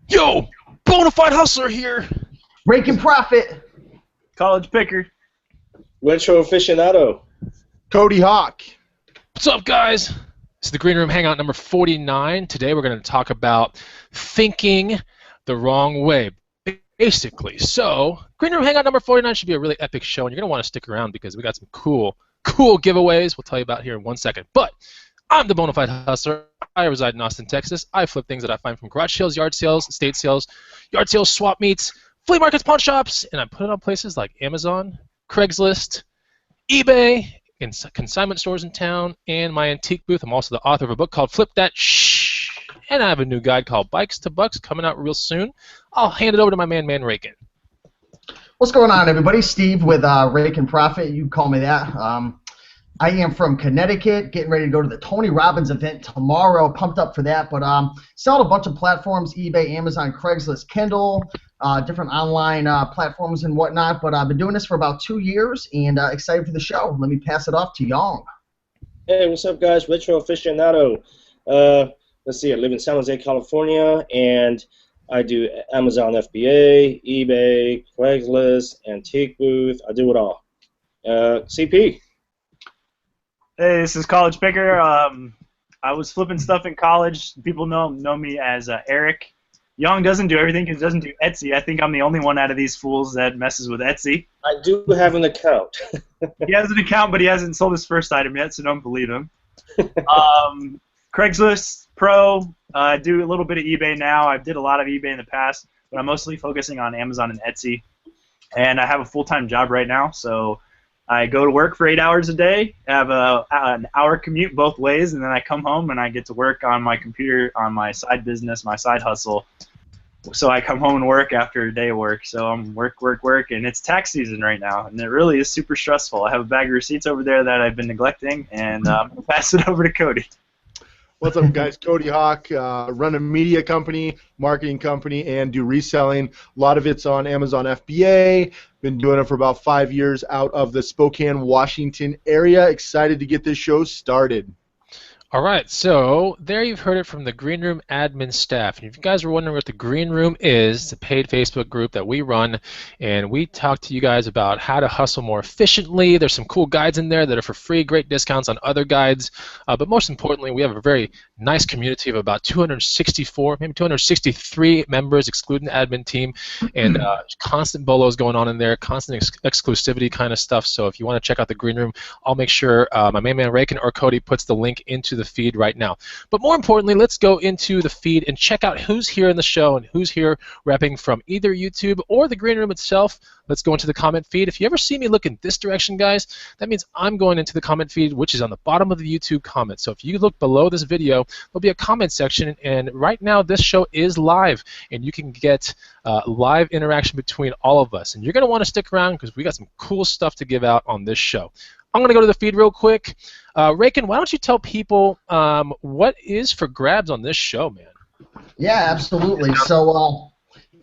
Yo, Bonafide Hustler here. Raking Profit. College Picker. Retro Aficionado. Cody Hawk. What's up, guys? This is the Green Room Hangout number 49. Today we're going to talk about thinking the wrong way, basically. So, Green Room Hangout number 49 should be a really epic show, and you're going to want to stick around because we got some cool giveaways we'll tell you about here in 1 second. But I'm the Bonafide Hustler. I reside in Austin, Texas. I flip things that I find from garage sales, yard sales, estate sales, yard sales, swap meets, flea markets, pawn shops, and I put it on places like Amazon, Craigslist, eBay, and consignment stores in town, and my antique booth. I'm also the author of a book called Flip That Shh, and I have a new guide called Bikes to Bucks coming out real soon. I'll hand it over to my man Rakin. What's going on, everybody? Steve with Raking Profit. You call me that. I am from Connecticut, getting ready to go to the Tony Robbins event tomorrow. Pumped up for that, but selling a bunch of platforms: eBay, Amazon, Craigslist, Kindle, different online platforms and whatnot. But I've been doing this for about 2 years, and excited for the show. Let me pass it off to Young. Hey, what's up, guys? Retro Aficionado. Let's see, I live in San Jose, California, and I do Amazon FBA, eBay, Craigslist, antique booth. I do it all. CP. Hey, this is College Picker. I was flipping stuff in college. People know me as Eric. Young doesn't do everything because he doesn't do Etsy. I think I'm the only one out of these fools that messes with Etsy. I do have an account. He has an account, but he hasn't sold his first item yet, so don't believe him. Craigslist Pro. I do a little bit of eBay now. I did a lot of eBay in the past, but I'm mostly focusing on Amazon and Etsy. And I have a full-time job right now, so I go to work for 8 hours a day, have an hour commute both ways, and then I come home and I get to work on my computer on my side business, my side hustle. So I come home and work after a day of work. So I'm work, and it's tax season right now, and it really is super stressful. I have a bag of receipts over there that I've been neglecting, and I'm going to pass it over to Cody. What's up, guys? Cody Hawk, run a media company, marketing company, and do reselling. A lot of it's on Amazon FBA. Been doing it for about 5 years out of the Spokane, Washington area. Excited to get this show started. All right, so there you've heard it from the Green Room admin staff. And if you guys were wondering what the Green Room is, it's a paid Facebook group that we run, and we talk to you guys about how to hustle more efficiently. There's some cool guides in there that are for free, great discounts on other guides. But most importantly, we have a very nice community of about 264, maybe 263 members, excluding the admin team, and constant bolos going on in there, constant exclusivity kind of stuff. So if you want to check out the Green Room, I'll make sure my main man Rakin or Cody puts the link into the feed right now. But more importantly, let's go into the feed and check out who's here in the show and who's here repping from either YouTube or the Green Room itself. Let's go into the comment feed. If you ever see me look in this direction, guys, that means I'm going into the comment feed, which is on the bottom of the YouTube comments. So if you look below this video, there'll be a comment section, and right now this show is live, and you can get live interaction between all of us. And you're going to want to stick around because we got some cool stuff to give out on this show. I'm going to go to the feed real quick. Rakin, why don't you tell people what is for grabs on this show, man? Yeah, absolutely. So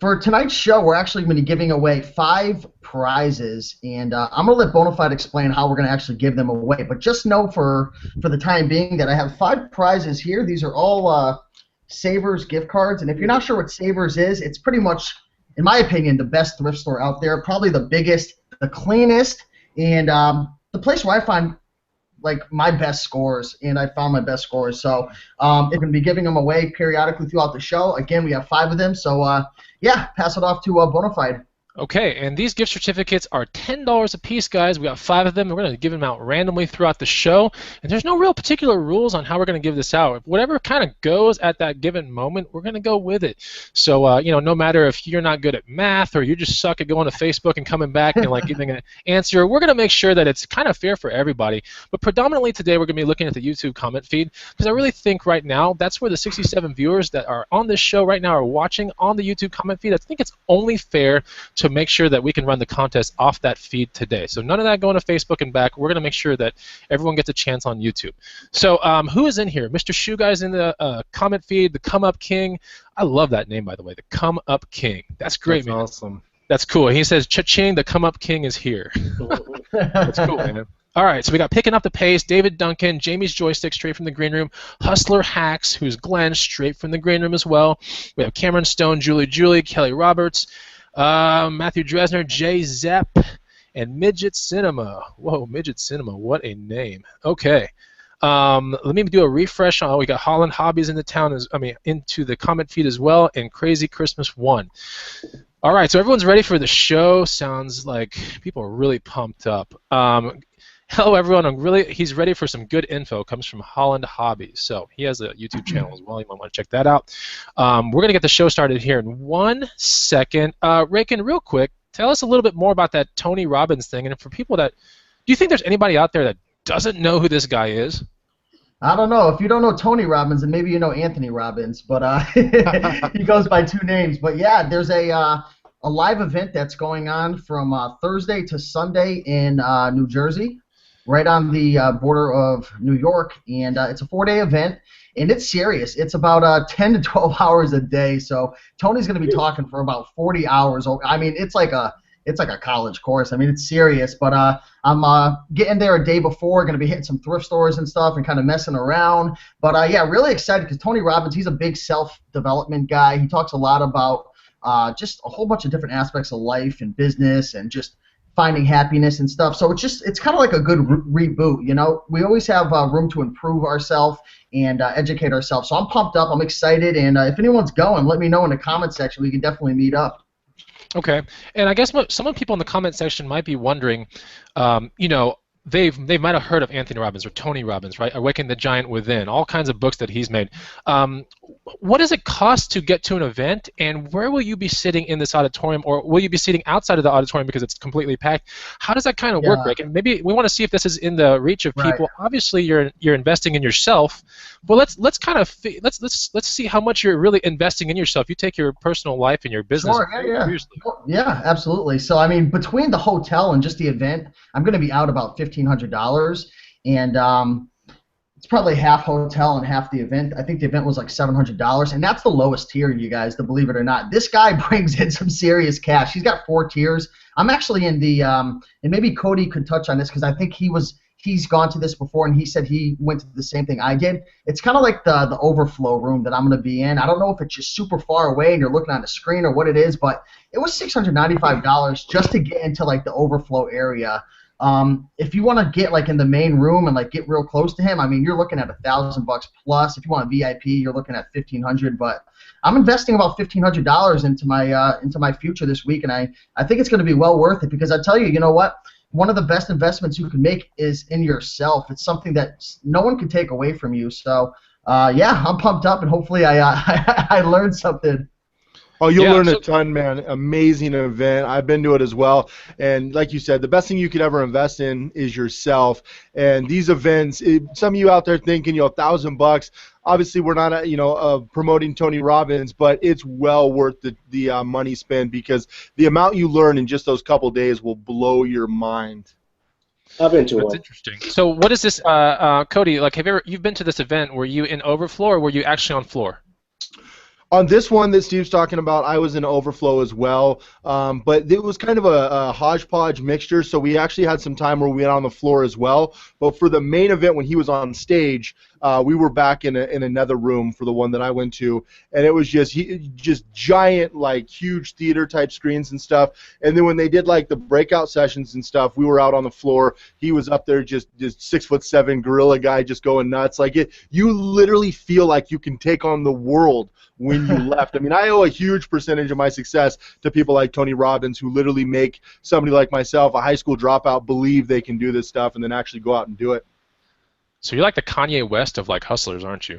for tonight's show, we're actually going to be giving away 5 prizes, and I'm going to let Bonafide explain how we're going to actually give them away. But just know for the time being that I have 5 prizes here. These are all Savers gift cards, and if you're not sure what Savers is, it's pretty much, in my opinion, the best thrift store out there, probably the biggest, the cleanest, and the place where I find like my best scores, and I found my best scores. So we're going to be giving them away periodically throughout the show. Again, we have 5 of them, so yeah, pass it off to Bonafide. Okay, and these gift certificates are $10 a piece, guys. We got 5 of them, and we're going to give them out randomly throughout the show. And there's no real particular rules on how we're going to give this out. Whatever kind of goes at that given moment, we're going to go with it. So, you know, no matter if you're not good at math or you just suck at going to Facebook and coming back and like giving an answer, we're going to make sure that it's kind of fair for everybody. But predominantly today, we're going to be looking at the YouTube comment feed because I really think right now that's where the 67 viewers that are on this show right now are watching on the YouTube comment feed. I think it's only fair to make sure that we can run the contest off that feed today. So none of that going to Facebook and back. We're going to make sure that everyone gets a chance on YouTube. So who is in here? Mr. Shoe Guy's in the comment feed, the Come Up King. I love that name, by the way, the Come Up King. That's great, man. Awesome. That's cool. He says, cha-ching, the Come Up King is here. That's cool, man. All right, so we got Picking Up the Pace, David Duncan, Jamie's Joystick, straight from the green room, Hustler Hacks, who's Glenn, straight from the green room as well. We have Cameron Stone, Julie, Kelly Roberts, Matthew Dresner, Jay Zepp, and Midget Cinema. Whoa, Midget Cinema, what a name. Okay. Let me do a refresh on. We got Holland Hobbies in the town, into the comment feed as well, and Crazy Christmas 1. All right, so everyone's ready for the show. Sounds like people are really pumped up. Hello, everyone. He's ready for some good info. Comes from Holland Hobbies. So he has a YouTube channel as well. You might want to check that out. We're going to get the show started here in 1 second. Rakin, real quick, tell us a little bit more about that Tony Robbins thing. And for people that, do you think there's anybody out there that doesn't know who this guy is? I don't know. If you don't know Tony Robbins, then maybe you know Anthony Robbins, but he goes by 2 names. But yeah, there's a live event that's going on from Thursday to Sunday in New Jersey, right on the border of New York, and it's a 4-day event, and it's serious. It's about 10 to 12 hours a day, so Tony's going to be talking for about 40 hours. I mean, it's like a college course. I mean, it's serious, but I'm getting there a day before, going to be hitting some thrift stores and stuff and kind of messing around. But yeah, really excited because Tony Robbins, he's a big self-development guy. He talks a lot about just a whole bunch of different aspects of life and business and just finding happiness and stuff. So it's kind of like a good reboot, you know. We always have room to improve ourselves and educate ourselves. So I'm pumped up. I'm excited, and if anyone's going, let me know in the comment section. We can definitely meet up. Okay, and I guess some people in the comment section might be wondering, they might have heard of Anthony Robbins or Tony Robbins, right? Awaken the Giant Within, all kinds of books that he's made. What does it cost to get to an event, and where will you be sitting in this auditorium, or will you be sitting outside of the auditorium because it's completely packed? How does that kind of work, Rick? And maybe we want to see if this is in the reach of people. Right. Obviously, you're investing in yourself. Well, let's see how much you're really investing in yourself. You take your personal life and your business seriously. Yeah, absolutely. So I mean, between the hotel and just the event, I'm going to be out about $1,500, and it's probably half hotel and half the event. I think the event was like $700, and that's the lowest tier, you guys, to believe it or not. This guy brings in some serious cash. He's got 4 tiers. I'm actually in the and maybe Cody could touch on this because I think he's gone to this before, and he said he went to the same thing I did. It's kind of like the overflow room that I'm going to be in. I don't know if it's just super far away and you're looking on the screen or what it is, but it was $695 just to get into like the overflow area. If you want to get like in the main room and like get real close to him, I mean, you're looking at $1,000 plus. If you want a VIP, you're looking at $1,500. But I'm investing about $1,500 into my future this week, and I think it's going to be well worth it because I tell you, you know what? One of the best investments you can make is in yourself. It's something that no one can take away from you. So yeah, I'm pumped up, and hopefully I learned something. Oh, you'll learn a ton, man. Amazing event. I've been to it as well. And like you said, the best thing you could ever invest in is yourself. And these events, some of you out there thinking, $1,000. Obviously, we're not, promoting Tony Robbins, but it's well worth the money spent because the amount you learn in just those couple days will blow your mind. I've been to one. That's interesting. So, what is this, Cody? Like, you've been to this event? Were you in overflow, or were you actually on floor? On this one that Steve's talking about, I was in overflow as well, but it was kind of a hodgepodge mixture, so we actually had some time where we went on the floor as well. But for the main event, when he was on stage, we were back in another room for the one that I went to, and it was just giant, like, huge theater-type screens and stuff. And then when they did, like, the breakout sessions and stuff, we were out on the floor. He was up there just 6'7" gorilla guy just going nuts. Like, you literally feel like you can take on the world when you left. I mean, I owe a huge percentage of my success to people like Tony Robbins who literally make somebody like myself, a high school dropout, believe they can do this stuff and then actually go out and do it. So you're like the Kanye West of like hustlers, aren't you?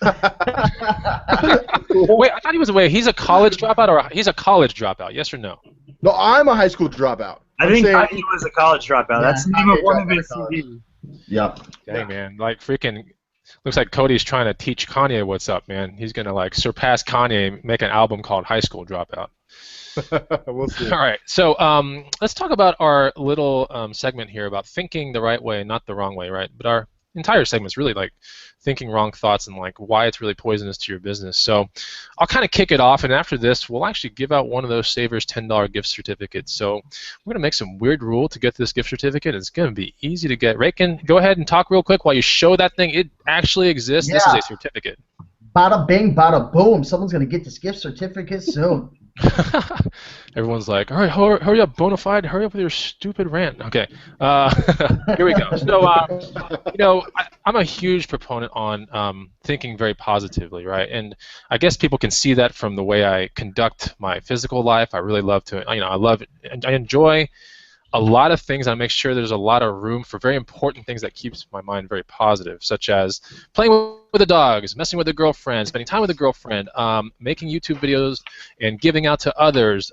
Wait, I thought he was he's a college dropout, or he's a college dropout, yes or no? No, I'm a high school dropout. I think Kanye was a college dropout. Yeah, that's the name of one of his CDs. Yep. Dang, man. Like, freaking, looks like Cody's trying to teach Kanye what's up, man. He's going to, like, surpass Kanye, make an album called High School Dropout. We'll see. All right, so let's talk about our little segment here about thinking the right way, not the wrong way, right? But entire segment's really like thinking wrong thoughts and like why it's really poisonous to your business. So I'll kind of kick it off, and after this, we'll actually give out one of those Savers $10 gift certificates. So we're going to make some weird rule to get this gift certificate. It's going to be easy to get. Raykin, go ahead and talk real quick while you show that thing. It actually exists. Yeah. This is a certificate. Bada bing, bada boom. Someone's going to get this gift certificate soon. Everyone's like, all right, hurry up, Bonafide, hurry up with your stupid rant. Okay, here we go. So, I'm a huge proponent on thinking very positively, right? And I guess people can see that from the way I conduct my physical life. I really love to, I love it. I enjoy a lot of things. I make sure there's a lot of room for very important things that keeps my mind very positive, such as playing with the dogs, messing with the girlfriend, spending time with the girlfriend, making YouTube videos and giving out to others,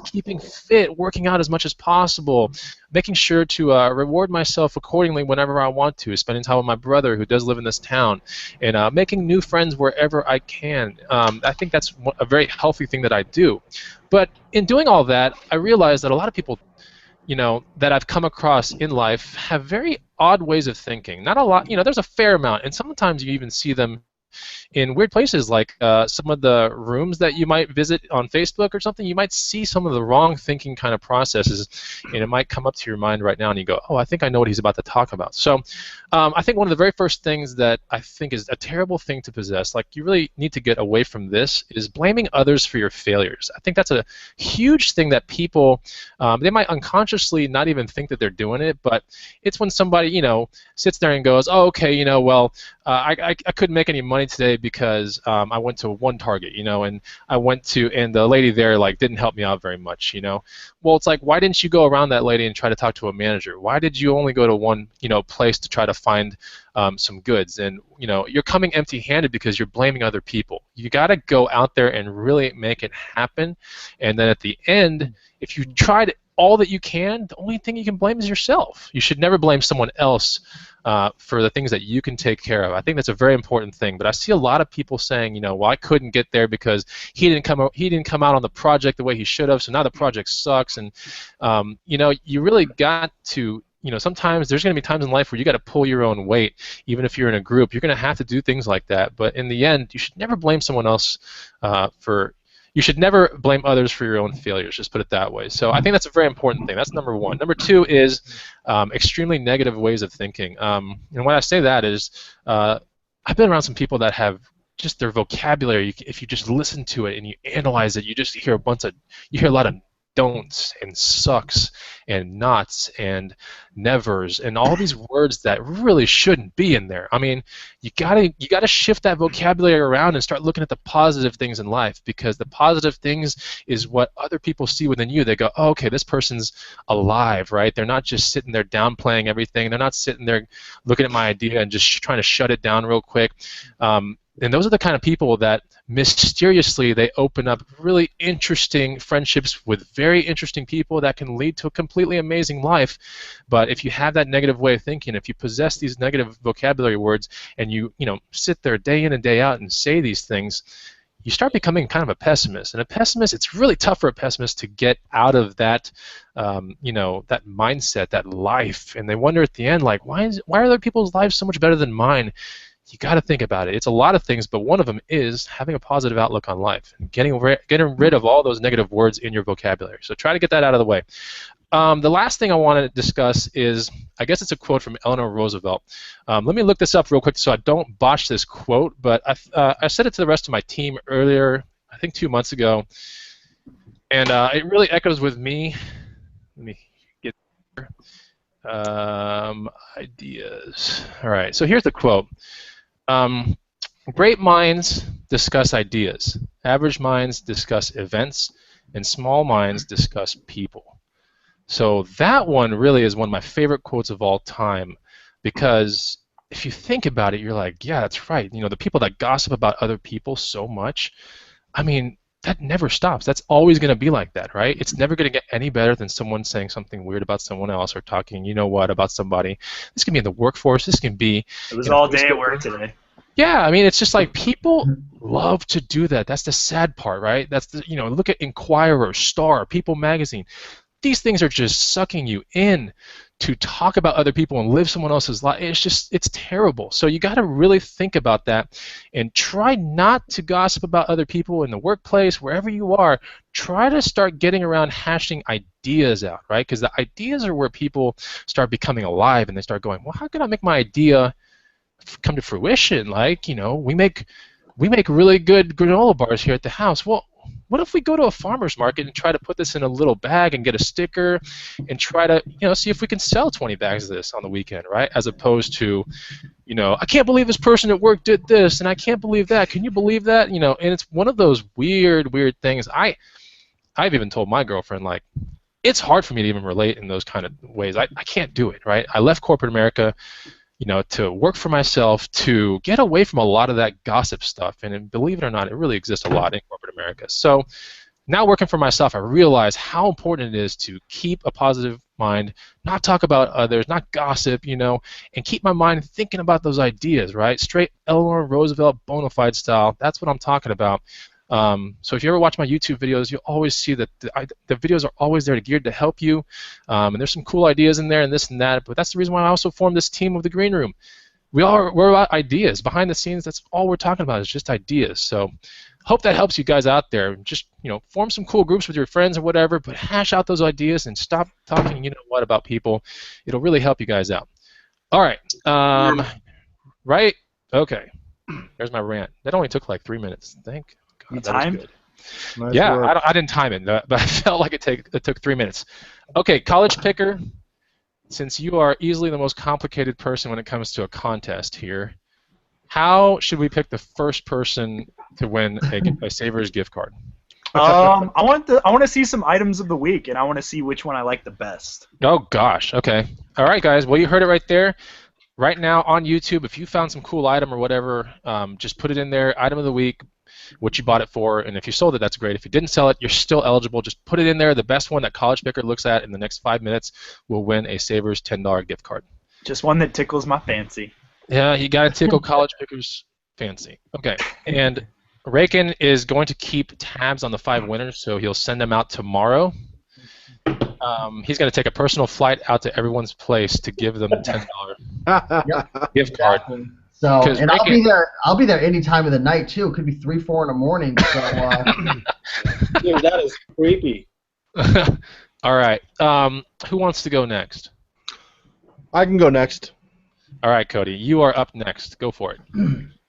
keeping fit, working out as much as possible, making sure to reward myself accordingly whenever I want to, spending time with my brother who does live in this town, and making new friends wherever I can. I think that's a very healthy thing that I do. But in doing all that, I realize that a lot of people that I've come across in life have very odd ways of thinking. Not a lot, there's a fair amount, and sometimes you even see them in weird places, like some of the rooms that you might visit on Facebook or something. You might see some of the wrong thinking kind of processes, and it might come up to your mind right now, and you go, oh, I think I know what he's about to talk about. So I think one of the very first things that I think is a terrible thing to possess, like you really need to get away from this, is blaming others for your failures. I think that's a huge thing that people, they might unconsciously not even think that they're doing it, but it's when somebody, sits there and goes, oh, okay, I couldn't make any money today because I went to one Target, and and the lady there didn't help me out very much, Well, it's like, why didn't you go around that lady and try to talk to a manager? Why did you only go to one, place to try to find some goods? And you're coming empty-handed because you're blaming other people. You got to go out there and really make it happen. And then at the end, if you tried all that you can, the only thing you can blame is yourself. You should never blame someone else for the things that you can take care of. I think that's a very important thing. But I see a lot of people saying, well, I couldn't get there because he didn't come out on the project the way he should have, so now the project sucks. And you really got to, sometimes there's going to be times in life where you got to pull your own weight. Even if you're in a group, you're going to have to do things like that. But in the end, you should never blame someone else you should never blame others for your own failures, just put it that way. So I think that's a very important thing. That's number one. Number two is extremely negative ways of thinking. And when I say that is, I've been around some people that have just their vocabulary, if you just listen to it and you analyze it, you just hear a lot of don'ts and sucks and nots and nevers and all these words that really shouldn't be in there. I mean, you gotta shift that vocabulary around and start looking at the positive things in life, because the positive things is what other people see within you. They go, oh, okay, this person's alive, right? They're not just sitting there downplaying everything. They're not sitting there looking at my idea and just trying to shut it down real quick. And those are the kind of people that mysteriously they open up really interesting friendships with very interesting people that can lead to a completely amazing life. But if you have that negative way of thinking, if you possess these negative vocabulary words and you sit there day in and day out and say these things, you start becoming kind of a pessimist. And a pessimist, it's really tough for a pessimist to get out of that, that mindset, that life. And they wonder at the end, like, why are other people's lives so much better than mine? You got to think about it. It's a lot of things, but one of them is having a positive outlook on life and getting rid of all those negative words in your vocabulary. So try to get that out of the way. The last thing I want to discuss is, I guess it's a quote from Eleanor Roosevelt. Let me look this up real quick so I don't botch this quote, but I said it to the rest of my team earlier, I think 2 months ago, and it really echoes with me. Let me get there. Ideas. All right, so here's the quote. Great minds discuss ideas. Average minds discuss events. And small minds discuss people. So that one really is one of my favorite quotes of all time, because if you think about it, you're like, yeah, that's right. The people that gossip about other people so much, I mean, that never stops. That's always going to be like that, right? It's never going to get any better than someone saying something weird about someone else or talking, about somebody. This can be in the workforce. This can be... It was all day at work today. Yeah, I mean, it's just like people love to do that. That's the sad part, right? That's the, look at Inquirer, Star, People Magazine. These things are just sucking you in to talk about other people and live someone else's life. It's terrible. So you got to really think about that and try not to gossip about other people in the workplace, wherever you are. Try to start getting around hashing ideas out, right? Because the ideas are where people start becoming alive, and they start going, well, how can I make my idea come to fruition? Like, we make really good granola bars here at the house. Well, what if we go to a farmer's market and try to put this in a little bag and get a sticker and try to, see if we can sell 20 bags of this on the weekend, right? As opposed to, I can't believe this person at work did this, and I can't believe that. Can you believe that? And it's one of those weird things. I've even told my girlfriend, like, it's hard for me to even relate in those kind of ways. I can't do it, right? I left corporate America, to work for myself, to get away from a lot of that gossip stuff. And believe it or not, it really exists a lot in corporate America. So now working for myself, I realize how important it is to keep a positive mind, not talk about others, not gossip, and keep my mind thinking about those ideas, right? Straight Eleanor Roosevelt bona fide style. That's what I'm talking about. So if you ever watch my YouTube videos, you'll always see that the videos are always there geared to help you, and there's some cool ideas in there and this and that, but that's the reason why I also formed this team of the Green Room. We're about ideas. Behind the scenes, that's all we're talking about is just ideas. So hope that helps you guys out there. Just, form some cool groups with your friends or whatever, but hash out those ideas and stop talking, about people. It'll really help you guys out. All right. Right? Okay. There's my rant. That only took like 3 minutes. Thank God. You timed? Nice Yeah, work. I didn't time it, but I felt like it took 3 minutes. Okay, college picker, since you are easily the most complicated person when it comes to a contest here, how should we pick the first person to win a Savers gift card? I want to see some items of the week, and I want to see which one I like the best. Oh, gosh. Okay. All right, guys. Well, you heard it right there. Right now on YouTube, if you found some cool item or whatever, just put it in there, item of the week, what you bought it for, and if you sold it, that's great. If you didn't sell it, you're still eligible. Just put it in there. The best one that College Picker looks at in the next 5 minutes will win a Savers $10 gift card. Just one that tickles my fancy. Yeah, you got to tickle College Picker's fancy. Okay, and Rakin is going to keep tabs on the 5 winners, so he'll send them out tomorrow. He's going to take a personal flight out to everyone's place to give them a $10 gift card. So, and I'll be there any time of the night too. It could be 3, 4 in the morning. So, Dude, that is creepy. All right. Who wants to go next? I can go next. All right, Cody. You are up next. Go for it.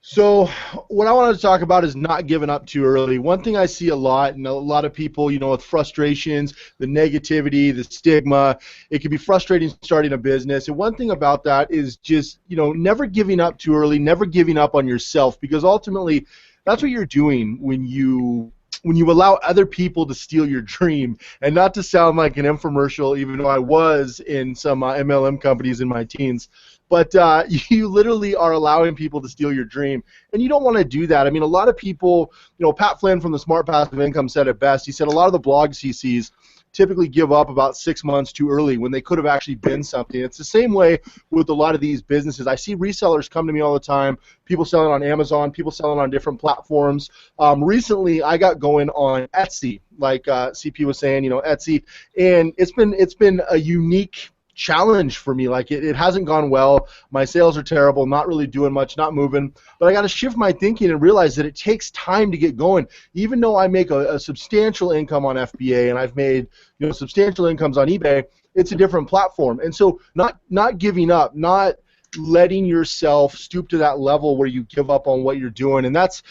So what I wanted to talk about is not giving up too early. One thing I see a lot, and a lot of people, with frustrations, the negativity, the stigma, it can be frustrating starting a business. And one thing about that is just, never giving up too early, never giving up on yourself, because ultimately that's what you're doing when you allow other people to steal your dream. And not to sound like an infomercial, even though I was in some MLM companies in my teens, but you literally are allowing people to steal your dream, and you don't want to do that. I mean, a lot of people, Pat Flynn from the Smart Passive Income said it best. He said a lot of the blogs he sees typically give up about 6 months too early when they could have actually been something. It's the same way with a lot of these businesses. I see resellers come to me all the time, people selling on Amazon, people selling on different platforms. Recently, I got going on Etsy, like CP was saying, Etsy, and it's been a unique challenge for me. Like it hasn't gone well. My sales are terrible, not really doing much, not moving. But I got to shift my thinking and realize that it takes time to get going. Even though I make a substantial income on FBA and I've made substantial incomes on eBay, it's a different platform. And so not giving up, not letting yourself stoop to that level where you give up on what you're doing. And that's,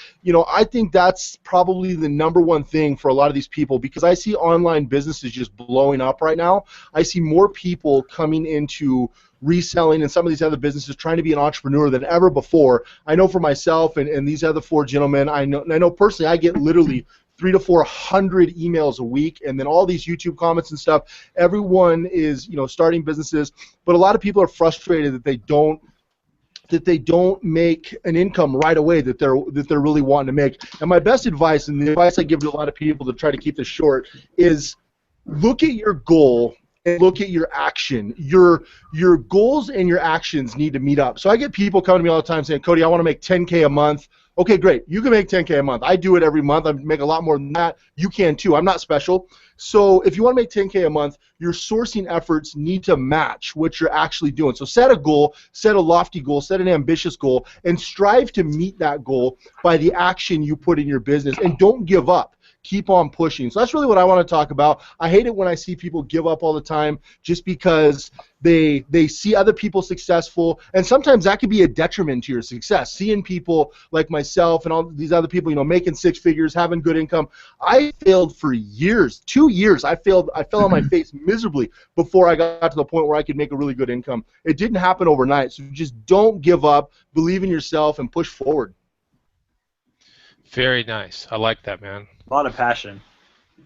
I think that's probably the number one thing for a lot of these people, because I see online businesses just blowing up right now. I see more people coming into reselling and some of these other businesses trying to be an entrepreneur than ever before. I know for myself and these other 4 gentlemen, I know personally I get literally 300 to 400 emails a week, and then all these YouTube comments and stuff. Everyone is, starting businesses, but a lot of people are frustrated that they don't make an income right away that they're really wanting to make. And my best advice, and the advice I give to a lot of people to try to keep this short, is look at your goal and look at your action. Your goals and your actions need to meet up. So I get people coming to me all the time saying, Cody, I want to make 10K a month. Okay, great. You can make 10K a month. I do it every month. I make a lot more than that. You can too. I'm not special. So if you want to make 10K a month, your sourcing efforts need to match what you're actually doing. So set a goal, set a lofty goal, set an ambitious goal, and strive to meet that goal by the action you put in your business. And don't give up. Keep on pushing. So that's really what I want to talk about. I hate it when I see people give up all the time just because they see other people successful, and sometimes that could be a detriment to your success. Seeing people like myself and all these other people, making six figures, having good income. I failed for years, 2 years. I fell on my face miserably before I got to the point where I could make a really good income. It didn't happen overnight, so just don't give up, believe in yourself, and push forward. Very nice. I like that, man. A lot of passion.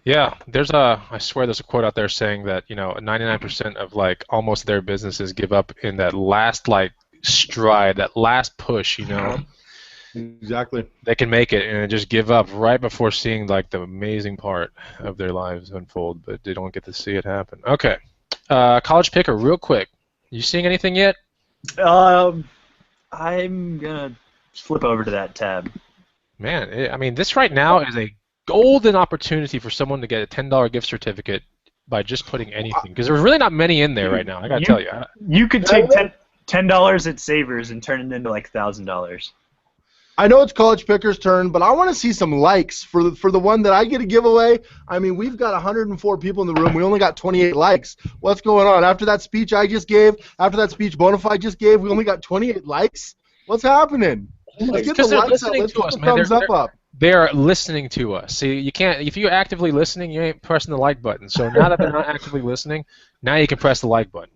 Yeah, I swear there's a quote out there saying that, 99% of almost their businesses give up in that last stride, that last push, Exactly. They can make it and just give up right before seeing the amazing part of their lives unfold, but they don't get to see it happen. Okay. College Picker, real quick. You seeing anything yet? I'm gonna flip over to that tab. Man, this right now is a golden opportunity for someone to get a $10 gift certificate by just putting anything, because there's really not many in there right now. I gotta tell you. You could take $10 at Savers and turn it into $1,000. I know it's College Picker's turn, but I want to see some likes for the one that I get a giveaway. We've got 104 people in the room. We only got 28 likes. What's going on? After that speech I just gave, after that speech Bonafide just gave, we only got 28 likes? What's happening? Let's get the likes up. Let's get the thumbs up. They're listening to us. See, you can't. If you're actively listening, you ain't pressing the like button. So now that they're not actively listening, now you can press the like button.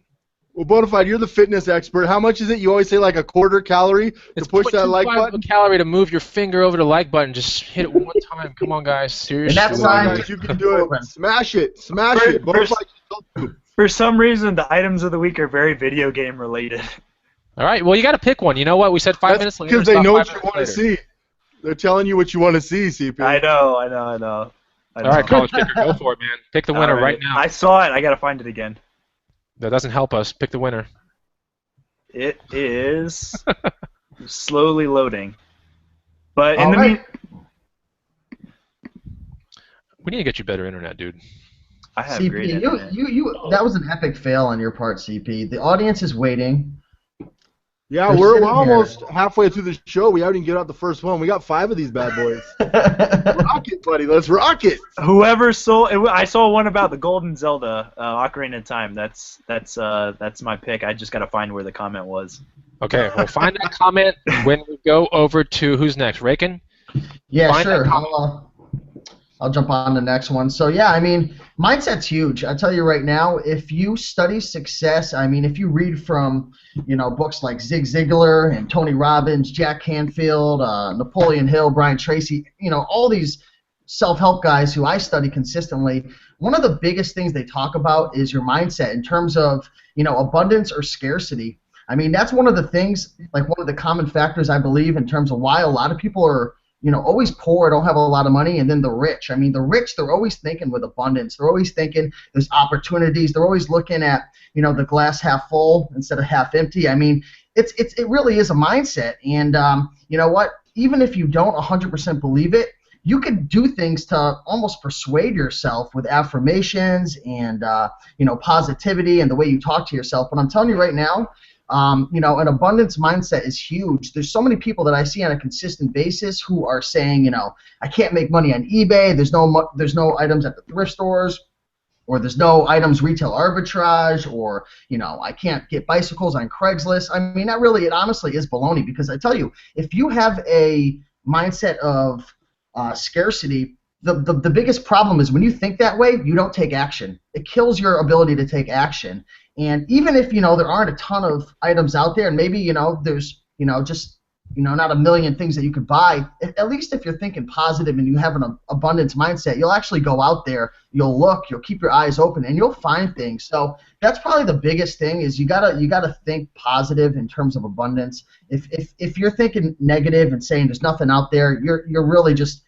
Well, Bonafide, you're the fitness expert. How much is it? You always say a quarter calorie to push that like button. It's 0.25 calorie to move your finger over the like button. Just hit it one time. Come on, guys. Seriously. And that's time. You can do it. Smash it. Smash it. For some reason, the items of the week are very video game related. All right. Well, you got to pick one. You know what? We said 5 minutes later. Because they know what you want to see. They're telling you what you want to see, CP. I know. All right, College Picker, go for it, man. Pick the winner right now. I saw it. I got to find it again. That doesn't help us. Pick the winner. It is slowly loading. But in the meantime, we need to get you better internet, dude. I have CP, great internet. that was an epic fail on your part, CP. The audience is waiting. Yeah, we're almost halfway through the show. We haven't even get out the first one. We got 5 of these bad boys. Rock it, buddy. Let's rock it. Whoever sold, I saw one about the Golden Zelda Ocarina of Time. That's my pick. I just got to find where the comment was. Okay, well, find that comment when we go over to who's next. Raken? Yeah, sure. I'll jump on the next one. So yeah, mindset's huge. I tell you right now, if you study success, if you read from, books like Zig Ziglar and Tony Robbins, Jack Canfield, Napoleon Hill, Brian Tracy, all these self-help guys who I study consistently, one of the biggest things they talk about is your mindset in terms of, abundance or scarcity. That's one of the things, one of the common factors I believe in terms of why a lot of people are always poor, don't have a lot of money, and then the rich. The rich, they're always thinking with abundance. They're always thinking there's opportunities. They're always looking at, the glass half full instead of half empty. It really is a mindset. And you know what? Even if you don't 100% believe it, you can do things to almost persuade yourself with affirmations and, positivity and the way you talk to yourself. But I'm telling you right now, an abundance mindset is huge. There's so many people that I see on a consistent basis who are saying, I can't make money on eBay. There's no items at the thrift stores, or there's no items retail arbitrage, or I can't get bicycles on Craigslist. It honestly is baloney, because I tell you, if you have a mindset of scarcity, the biggest problem is when you think that way, you don't take action. It kills your ability to take action. And even if there aren't a ton of items out there, and maybe there's not a million things that you could buy, at least if you're thinking positive and you have an abundance mindset, you'll actually go out there, you'll look, you'll keep your eyes open, and you'll find things. So that's probably the biggest thing, is you gotta think positive in terms of abundance. If you're thinking negative and saying there's nothing out there, you're really just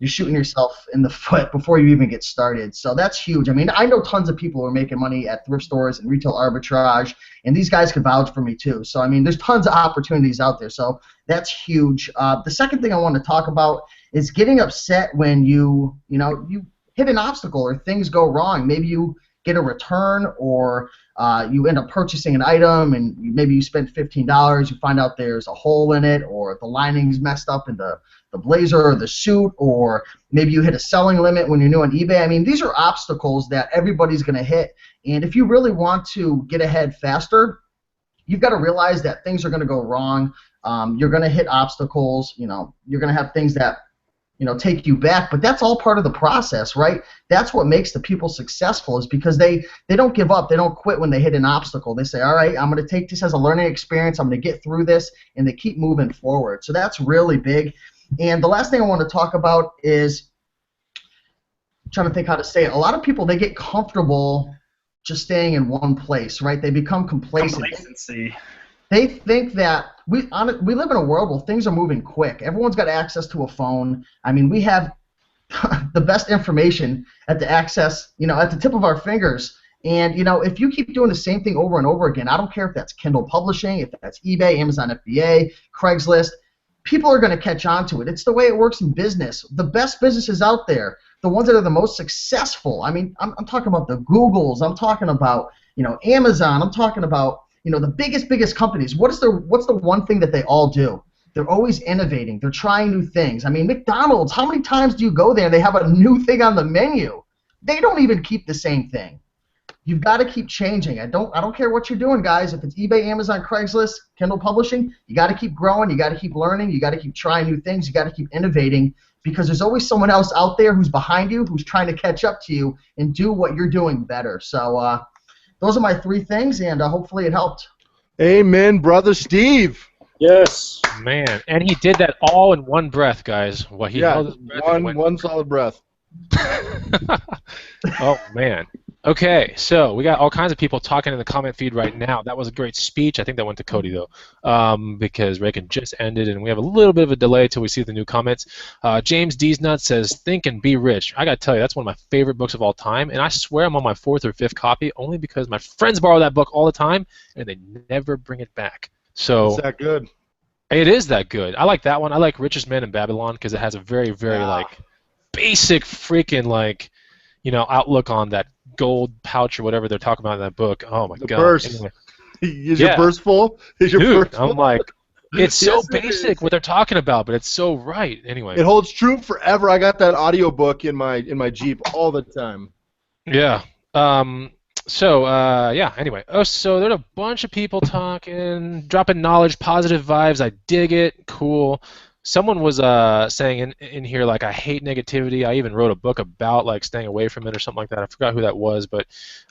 you're shooting yourself in the foot before you even get started. So that's huge. I know tons of people who are making money at thrift stores and retail arbitrage, and these guys can vouch for me too. So there's tons of opportunities out there. So that's huge. The second thing I want to talk about is getting upset when you hit an obstacle or things go wrong. Maybe you get a return, or you end up purchasing an item and maybe you spend $15, you find out there's a hole in it, or the lining's messed up in the blazer or the suit, or maybe you hit a selling limit when you're new on eBay. I mean, these are obstacles that everybody's going to hit, and if you really want to get ahead faster, you've got to realize that things are going to go wrong. You're going to hit obstacles. You're going to have things that take you back, but that's all part of the process, right? That's what makes the people successful, is because they don't give up. They don't quit when they hit an obstacle. They say, all right, I'm going to take this as a learning experience. I'm going to get through this, and they keep moving forward. So that's really big. And the last thing I want to talk about is, I'm trying to think how to say it. A lot of people, they get comfortable just staying in one place, right? They become complacent. Complacency. They think that we live in a world where things are moving quick. Everyone's got access to a phone. I mean, we have the best information at the tip of our fingers. And if you keep doing the same thing over and over again, I don't care if that's Kindle publishing, if that's eBay, Amazon FBA, Craigslist, people are going to catch on to it. It's the way it works in business. The best businesses out there, the ones that are the most successful. I mean, I'm talking about the Googles. I'm talking about Amazon. I'm talking about the biggest companies. What's the one thing that they all do? They're always innovating. They're trying new things. I mean, McDonald's, how many times do you go there and they have a new thing on the menu? They don't even keep the same thing. You've got to keep changing. I don't care what you're doing, guys. If it's eBay, Amazon, Craigslist, Kindle publishing, you got to keep growing. You got to keep learning. You got to keep trying new things. You got to keep innovating, because there's always someone else out there who's behind you, who's trying to catch up to you and do what you're doing better. So those are my 3 things, and hopefully it helped. Amen, Brother Steve. Yes. Man, and he did that all in one breath, guys. He held his breath and went. One solid breath. Oh, man. Okay, so we got all kinds of people talking in the comment feed right now. That was a great speech. I think that went to Cody, though, because Reagan just ended, and we have a little bit of a delay till we see the new comments. James D's Nuts says, Think and Be Rich. I got to tell you, that's one of my favorite books of all time, and I swear I'm on my 4th or 5th copy only because my friends borrow that book all the time, and they never bring it back. So It's that good. It is that good. I like that one. I like Richest Man in Babylon because it has a very, very, basic freaking, outlook on that gold pouch or whatever they're talking about in that book. Oh my god! Purse. Anyway. Is your purse full? Is your Dude, purse full? I'm like, it's so Yes, it basic is. what they're talking about, but it's so right. Anyway. It holds true forever. I got that audiobook in my Jeep all the time. Yeah. Anyway. Oh, so there's a bunch of people talking, dropping knowledge, positive vibes. I dig it. Cool. Someone was saying in here, I hate negativity. I even wrote a book about, staying away from it or something like that. I forgot who that was. But,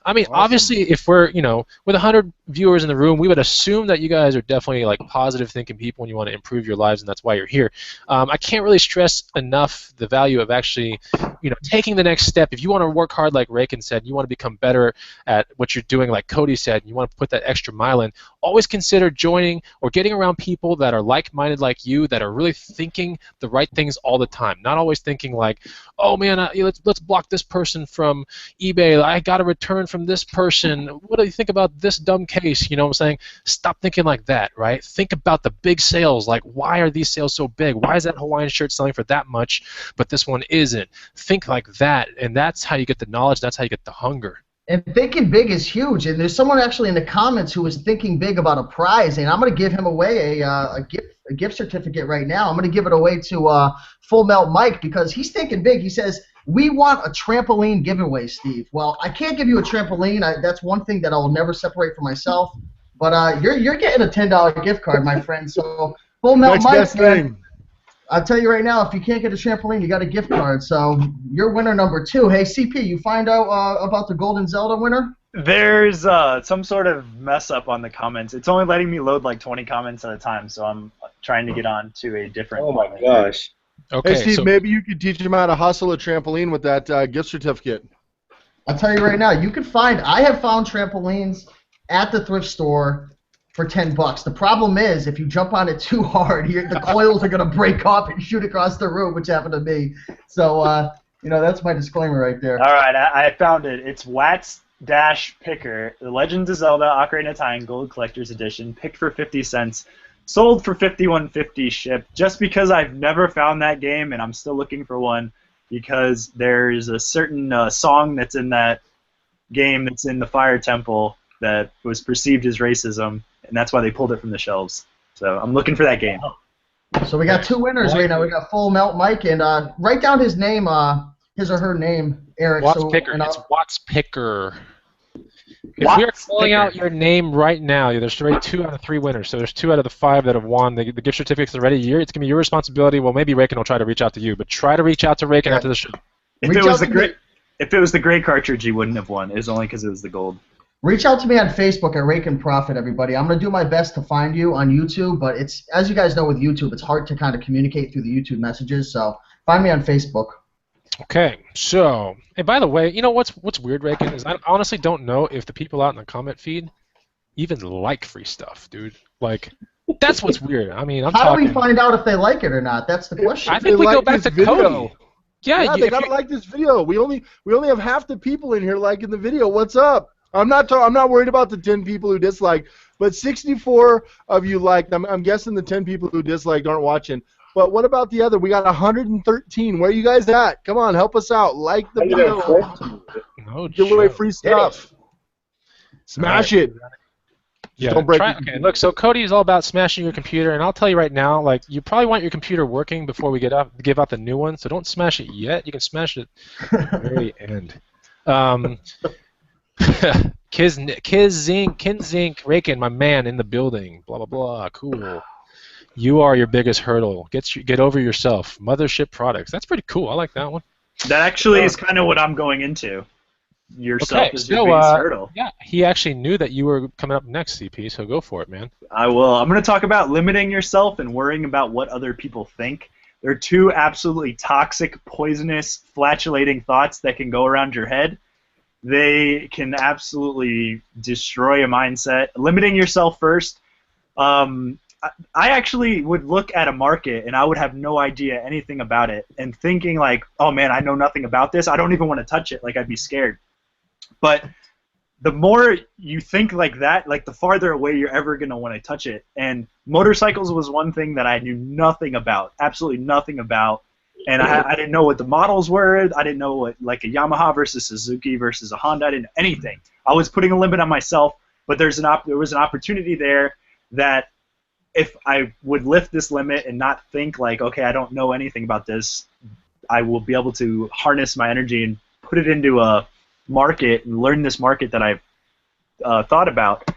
I mean, Awesome. Obviously, if we're, with 100 viewers in the room, we would assume that you guys are definitely, positive thinking people and you want to improve your lives, and that's why you're here. I can't really stress enough the value of actually, taking the next step. If you want to work hard, like Rakin said, you want to become better at what you're doing, like Cody said, and you want to put that extra mile in, always consider joining or getting around people that are like-minded like you, that are really thinking the right things all the time, not always thinking oh man, let's block this person from eBay, I got a return from this person, what do you think about this dumb case? You know what I'm saying? Stop thinking like that, right? Think about the big sales, why are these sales so big? Why is that Hawaiian shirt selling for that much but this one isn't? Think like that, and that's how you get the knowledge, that's how you get the hunger. And thinking big is huge. And there's someone actually in the comments who was thinking big about a prize, and I'm going to give him away a gift certificate right now. I'm going to give it away to Full Melt Mike, because he's thinking big. He says, we want a trampoline giveaway, Steve. Well, I can't give you a trampoline. That's one thing that I will never separate from myself. But you're getting a $10 gift card, my friend. So Full Melt Next Mike, best thing. I'll tell you right now, if you can't get a trampoline, you got a gift card. So you're winner number 2. Hey, CP, you find out about the Golden Zelda winner? There's some sort of mess up on the comments. It's only letting me load 20 comments at a time, so I'm trying to get on to a different Oh my one. gosh. Okay, Hey, Steve, so maybe you could teach him how to hustle a trampoline with that gift certificate. I'll tell you right now, I have found trampolines at the thrift store for $10. The problem is, if you jump on it too hard, the coils are going to break off and shoot across the room, which happened to me. So, that's my disclaimer right there. All right, I found it. It's Watts Picker, The Legend of Zelda Ocarina of Time Gold Collector's Edition, picked for 50 cents, sold for $51.50 shipped. Just because I've never found that game and I'm still looking for one, because there's a certain song that's in that game that's in the Fire Temple that was perceived as racism, and that's why they pulled it from the shelves. So I'm looking for that game. So we got 2 winners right now. We got Full Melt Mike, and write down his name, his or her name, Eric. Watts so, Picker. and It's Watts Picker. If Watts we are calling Picker. out your name right now, there's already 2 out of 3 winners. So there's 2 out of the 5 that have won. The gift certificates are ready. It's going to be your responsibility. Well, maybe Raken will try to reach out to you, but try to reach out to Raken after the show. If it was the gray cartridge, he wouldn't have won. It was only because it was the gold. Reach out to me on Facebook at Rake and Profit, everybody. I'm going to do my best to find you on YouTube, but it's, as you guys know with YouTube, it's hard to kind of communicate through the YouTube messages, so find me on Facebook. Okay, so, and by the way, you know what's weird, Raken, is I honestly don't know if the people out in the comment feed even like free stuff, dude. Like, that's what's weird. I mean, How do we find out if they like it or not? That's the question. I think we go back to Cody. Yeah, they gotta like this video. We only have half the people in here liking the video. What's up? I'm not worried about the 10 people who dislike, but 64 of you liked. I'm guessing the 10 people who disliked aren't watching. But what about the other? We got 113. Where are you guys at? Come on, help us out. Like the video. No Give away free stuff. Smash it. Yeah, don't break okay, look, so Cody is all about smashing your computer, and I'll tell you right now, like, you probably want your computer working before we give out the new one, so don't smash it yet. You can smash it at the very end. Kinzink, Raken, my man in the building, blah, blah, blah, cool. You are your biggest hurdle. Get over yourself. Mothership Products. That's pretty cool. I like that one. That actually is kind of what I'm going into. Yourself is your biggest hurdle. Yeah, he actually knew that you were coming up next, CP, so go for it, man. I will. I'm going to talk about limiting yourself and worrying about what other people think. They're 2 absolutely toxic, poisonous, flatulating thoughts that can go around your head. They can absolutely destroy a mindset. Limiting yourself first. I actually would look at a market and I would have no idea anything about it and thinking like, oh man, I know nothing about this. I don't even want to touch it. Like, I'd be scared. But the more you think like that, like, the farther away you're ever going to want to touch it. And motorcycles was one thing that I knew nothing about, absolutely nothing about. And I didn't know what the models were. I didn't know what, like, a Yamaha versus Suzuki versus a Honda. I didn't know anything. I was putting a limit on myself, but there was an opportunity there that if I would lift this limit and not think like, okay, I don't know anything about this, I will be able to harness my energy and put it into a market and learn this market that I've thought about.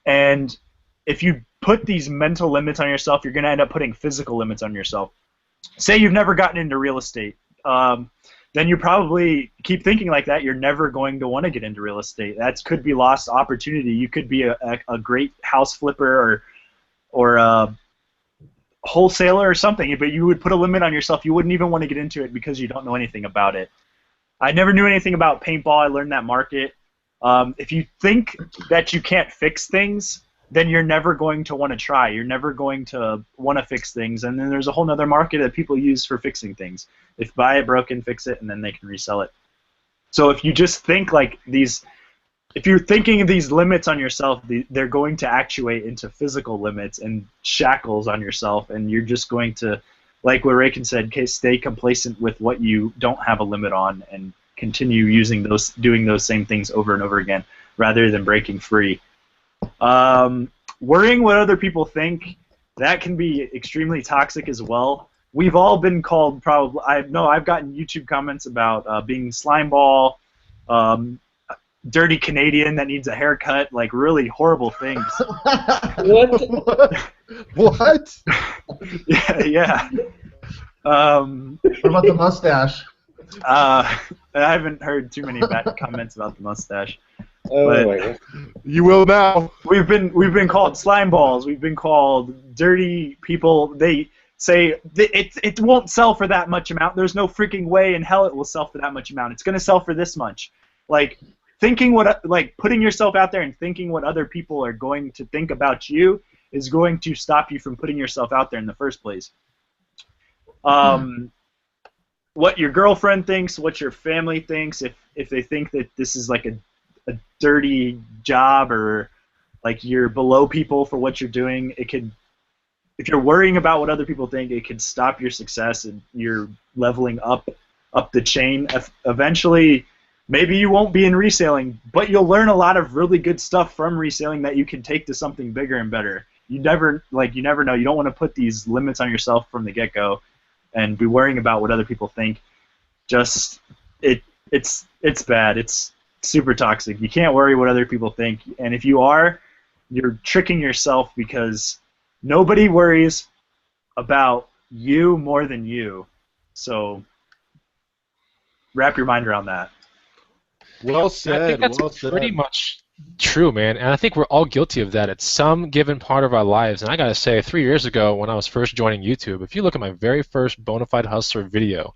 And if you put these mental limits on yourself, you're going to end up putting physical limits on yourself. Say you've never gotten into real estate. Then you probably keep thinking like that. You're never going to want to get into real estate. That could be lost opportunity. You could be a great house flipper or a wholesaler or something, but you would put a limit on yourself. You wouldn't even want to get into it because you don't know anything about it. I never knew anything about paintball. I learned that market. If you think that you can't fix things, then you're never going to want to try. You're never going to want to fix things. And then there's a whole other market that people use for fixing things. If buy it broken, fix it, and then they can resell it. So if you just think like these, if you're thinking of these limits on yourself, they're going to actuate into physical limits and shackles on yourself, and you're just going to, like what Raken said, stay complacent with what you don't have a limit on and continue doing those same things over and over again rather than breaking free. Worrying what other people think, that can be extremely toxic as well. We've all been called I've gotten YouTube comments about being slimeball, dirty Canadian that needs a haircut, like really horrible things. What? What? Yeah. What about the mustache? I haven't heard too many bad comments about the mustache. Oh But- my God. You will now. We've been called slime balls. We've been called dirty people. They say it won't sell for that much amount. There's no freaking way in hell it will sell for that much amount. It's gonna sell for this much. Like putting yourself out there and thinking what other people are going to think about you is going to stop you from putting yourself out there in the first place. What your girlfriend thinks, what your family thinks, if they think that this is like a dirty job or like you're below people for what you're doing, if you're worrying about what other people think, it could stop your success and you're leveling up up the chain. Eventually, maybe you won't be in reselling, but you'll learn a lot of really good stuff from reselling that you can take to something bigger and better. You never know. You don't want to put these limits on yourself from the get-go and be worrying about what other people think. Just it's bad. It's super toxic. You can't worry what other people think, and if you are, you're tricking yourself because nobody worries about you more than you. So wrap your mind around that. Well said. I think that's well said. pretty much true, man. And I think we're all guilty of that at some given part of our lives. And I got to say, 3 years ago when I was first joining YouTube, if you look at my very first Bonafide Hustler video,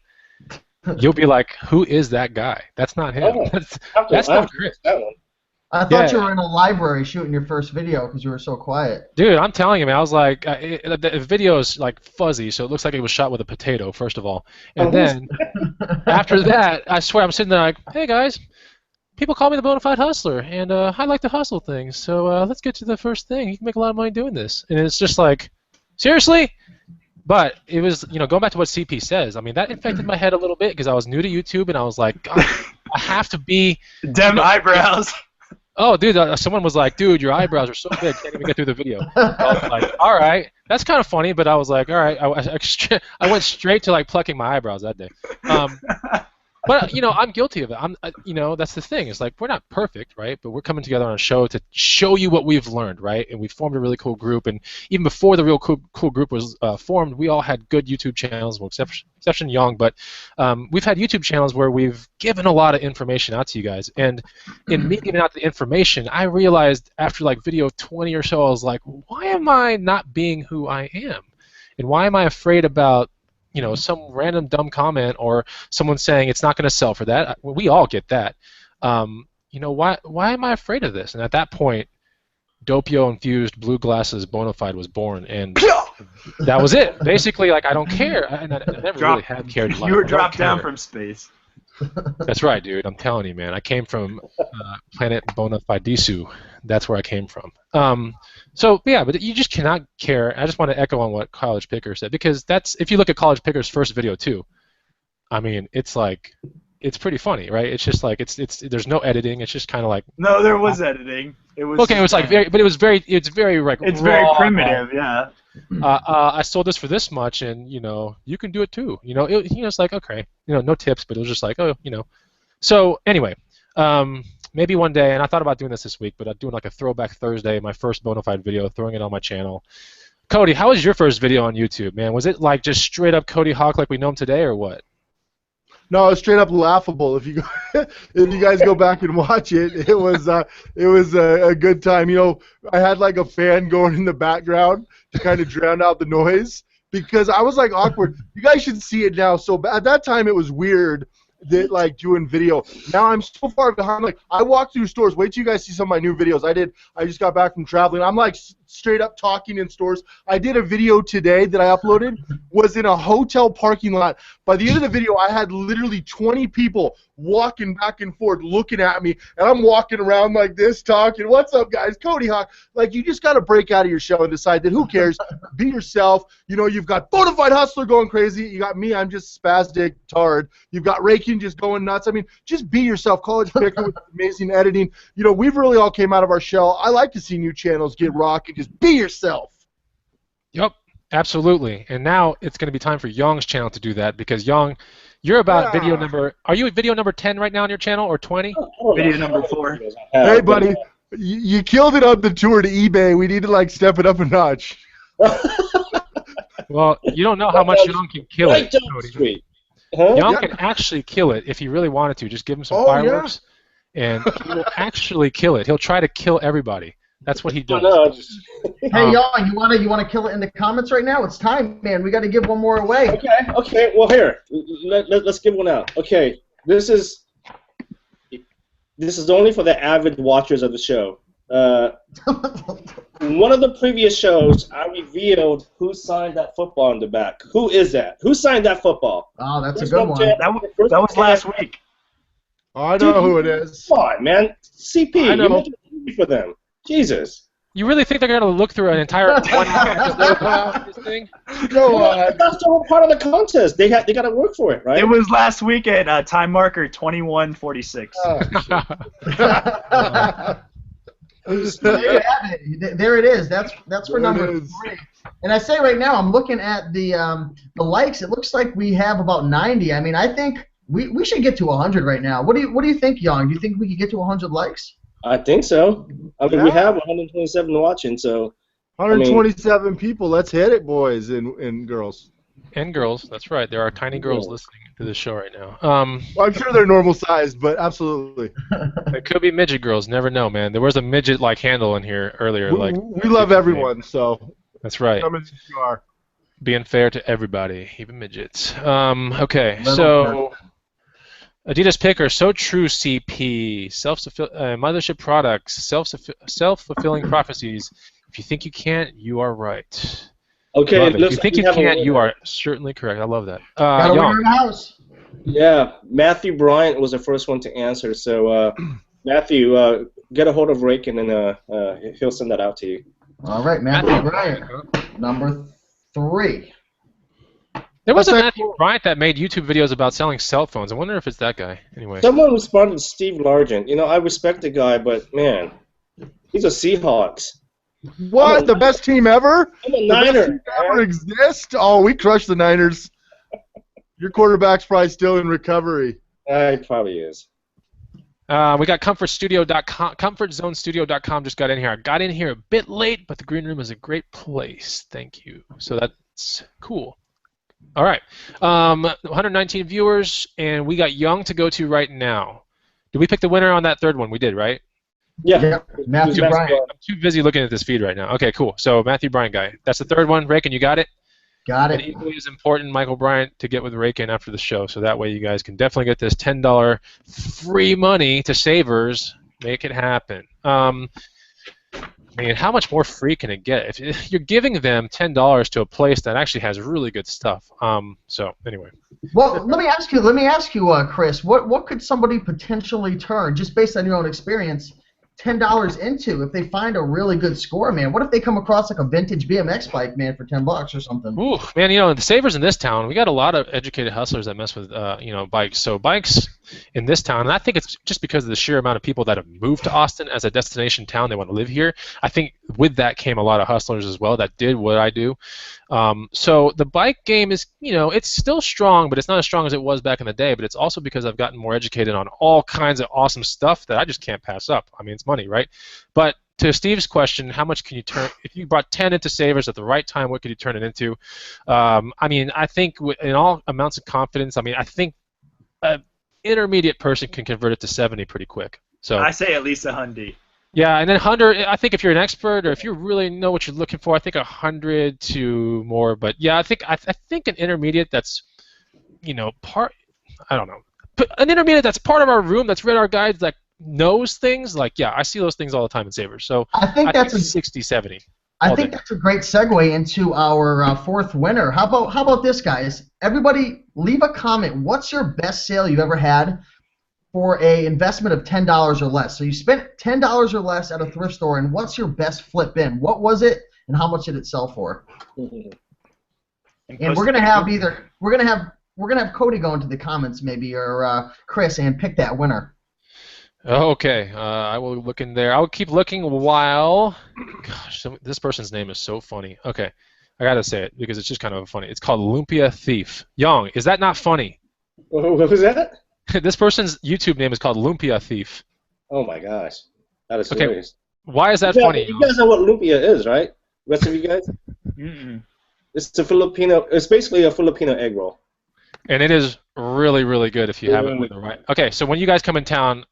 you'll be like, who is that guy? That's not him. Oh, that's not Chris. That one. I thought you were in a library shooting your first video because you were so quiet. Dude, I'm telling you, man, I was like, the video is like fuzzy, so it looks like it was shot with a potato, first of all. And then after that, I swear I'm sitting there like, hey guys, people call me the Bonafide Hustler, and I like to hustle things, so let's get to the first thing. You can make a lot of money doing this. And it's just like, seriously? But it was, going back to what CP says, I mean, that infected my head a little bit because I was new to YouTube, and I was like, God, I have to be... Dem eyebrows. Oh, dude, someone was like, dude, your eyebrows are so big, can't even get through the video. I was like, all right, that's kind of funny, but I was like, all right, I went straight to, like, plucking my eyebrows that day. But, I'm guilty of it. That's the thing. It's like, we're not perfect, right? But we're coming together on a show to show you what we've learned, right? And we formed a really cool group. And even before the real cool group was formed, we all had good YouTube channels, well, exception Young. But we've had YouTube channels where we've given a lot of information out to you guys. And in me giving out the information, I realized after, like, video 20 or so, I was like, why am I not being who I am? And why am I afraid about some random dumb comment or someone saying it's not going to sell for that? We all get that. Why am I afraid of this? And at that point, Doppio infused blue glasses Bonafide was born, and that was it. Basically, like, I don't care. I never really had cared. You were dropped down from space. That's right, dude. I'm telling you, man. I came from planet Bonafidisu. That's where I came from. So yeah, but you just cannot care. I just want to echo on what College Picker said, because if you look at College Picker's first video too, I mean, it's like, it's pretty funny, right? It's just like, there's no editing. It's just kind of like. No, there was editing. It was. Okay, it was like it's very like. It's raw, very primitive, yeah. I sold this for this much, and you can do it too. It's like, okay, no tips, but it was just like, oh, So anyway, maybe one day, and I thought about doing this week, but I'm doing like a throwback Thursday, my first Bonafide video, throwing it on my channel. Cody, how was your first video on YouTube, man? Was it like just straight up Cody Hawk like we know him today, or what? No, it's straight up laughable. If you guys go back and watch it, it was a good time. I had like a fan going in the background to kind of drown out the noise because I was like awkward. You guys should see it now. So at that time, it was weird that like doing video. Now I'm so far behind. Like, I walk through stores. Wait till you guys see some of my new videos. I just got back from traveling. I'm like straight up talking in stores. I did a video today that I uploaded, was in a hotel parking lot. By the end of the video, I had literally 20 people walking back and forth looking at me, and I'm walking around like this talking, what's up, guys? Cody Hawk. Like, you just got to break out of your shell and decide that who cares? Be yourself. You've got Bonafide Hustler going crazy. You got me, I'm just spastic tard. You've got Rakin just going nuts. I mean, just be yourself. College Picker with amazing editing. We've really all came out of our shell. I like to see new channels get rocking. Just be yourself. Yep, absolutely. And now it's going to be time for Young's channel to do that, because Young, you're about video number. Are you at video number 10 right now on your channel, or 20? Video number 4. Hey, buddy, you killed it on the tour to eBay. We need to like step it up a notch. Well, you don't know how much Young can kill it, Cody. Huh? Young can actually kill it if he really wanted to. Just give him some fireworks, and he will actually kill it. He'll try to kill everybody. That's what he does. Hey, y'all, you wanna kill it in the comments right now? It's time, man. We got to give one more away. Okay. Well, here, let's give one out. Okay, this is only for the avid watchers of the show. One of the previous shows, I revealed who signed that football in the back. Who is that? Who signed that football? Oh, that's a good one. That was last week. I know who it is. Come on, man. CP, you made it easy for them. Jesus. You really think they're going to look through an entire 20 minutes to put out this thing? Go Well, on. that's the whole part of the contest. They got to work for it, right? It was last week at time marker 21:46. There you have it. There it is. That's for number 3. And I say right now, I'm looking at the likes. It looks like we have about 90. I mean, I think we should get to 100 right now. What do you think, Young? Do you think we could get to 100 likes? I think so. I mean, we have 127 watching, so. 127 people. Let's hit it, boys and girls. And girls, that's right. There are tiny girls listening to this show right now. Well, I'm sure they're normal sized, but absolutely. It could be midget girls. Never know, man. There was a midget-like handle in here earlier. We love everyone, so. That's right. Come as you are. Being fair to everybody, even midgets. Okay, so Adidas Picker, So True CP, Mothership Products, Self-Fulfilling Prophecies. If you think you can't, you are right. Okay, If you think you can't, you are certainly correct. I love that. Got a winner in the house. Yeah, Matthew Bryant was the first one to answer. So, Matthew, get a hold of Rakin and he'll send that out to you. All right, Matthew Bryant, number 3. There was a Matthew Bryant that made YouTube videos about selling cell phones. I wonder if it's that guy. Anyway. Someone responded to Steve Largent. You know, I respect the guy, but man, he's a Seahawks. What? The best team ever? I'm a The best Niner. team ever exist? Oh, we crushed the Niners. Your quarterback's probably still in recovery. He probably is. We got ComfortZoneStudio.com just got in here. I got in here a bit late, but the green room is a great place. Thank you. So that's cool. All right. 119 viewers, and we got Young to go to right now. Did we pick the winner on that third one? We did, right? Yeah. Matthew Bryant. I'm too busy looking at this feed right now. Okay, cool. So Matthew Bryant guy. That's the third one. Rakin, you got it? Got And it. equally as important, Michael Bryant to get with Rakin after the show, so that way you guys can definitely get this $10 free money to Savers. Make it happen. I mean, how much more free can it get? If you're giving them $10 to a place that actually has really good stuff. So anyway. Well, let me ask you, Chris. What could somebody potentially turn, just based on your own experience, $10 into if they find a really good score, man? What if they come across like a vintage BMX bike, man, for $10 or something? Ooh, man, you know, the Savers in this town, we got a lot of educated hustlers that mess with, bikes. So bikes in this town, and I think it's just because of the sheer amount of people that have moved to Austin as a destination town, they want to live here. I think with that came a lot of hustlers as well that did what I do. So the bike game is, it's still strong, but it's not as strong as it was back in the day. But it's also because I've gotten more educated on all kinds of awesome stuff that I just can't pass up. I mean, it's money, right? But to Steve's question, how much can you turn? If you brought 10 into Savers at the right time, what could you turn it into? I mean, I think in all amounts of confidence, I think an intermediate person can convert it to 70 pretty quick. So I say at least 100. Yeah, and then 100, I think if you're an expert or if you really know what you're looking for, I think 100 to more. But yeah, I think an intermediate that's, I don't know. But an intermediate that's part of our room, that's read our guides, that knows things, I see those things all the time in Savers. So I think that's a 60, 70. I think that's a great segue into our fourth winner. How about this, guys? Everybody, leave a comment. What's your best sale you've ever had for a investment of $10 or less? So you spent $10 or less at a thrift store, and what's your best flip in? What was it, and how much did it sell for? And we're gonna have Cody go into the comments maybe, or Chris, and pick that winner. Okay, I will look in there. I will keep looking while. Gosh, this person's name is so funny. Okay, I gotta say it because it's just kind of funny. It's called Lumpia Thief. Young, is that not funny? What was that? This person's YouTube name is called Lumpia Thief. Oh my gosh, that is Okay, hilarious. why is that funny? You guys know what lumpia is, right? Rest of you guys? Mm-mm. It's basically a Filipino egg roll. And it is really, really good if you have it with the right. Okay, so when you guys come in town,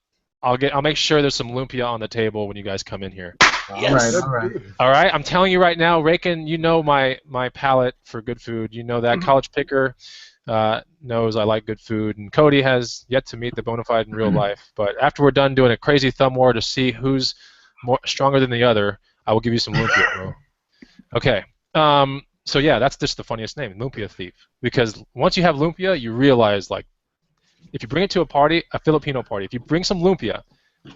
I'll make sure there's some lumpia on the table when you guys come in here. Yes. All right. All right, I'm telling you right now, Rakin, you know my palate for good food. You know that. College Picker knows I like good food, and Cody has yet to meet the bona fide in real life. But after we're done doing a crazy thumb war to see who's stronger than the other, I will give you some lumpia, bro. Okay. So yeah, that's just the funniest name, Lumpia Thief. Because once you have lumpia, you realize if you bring it to a party, a Filipino party, if you bring some lumpia,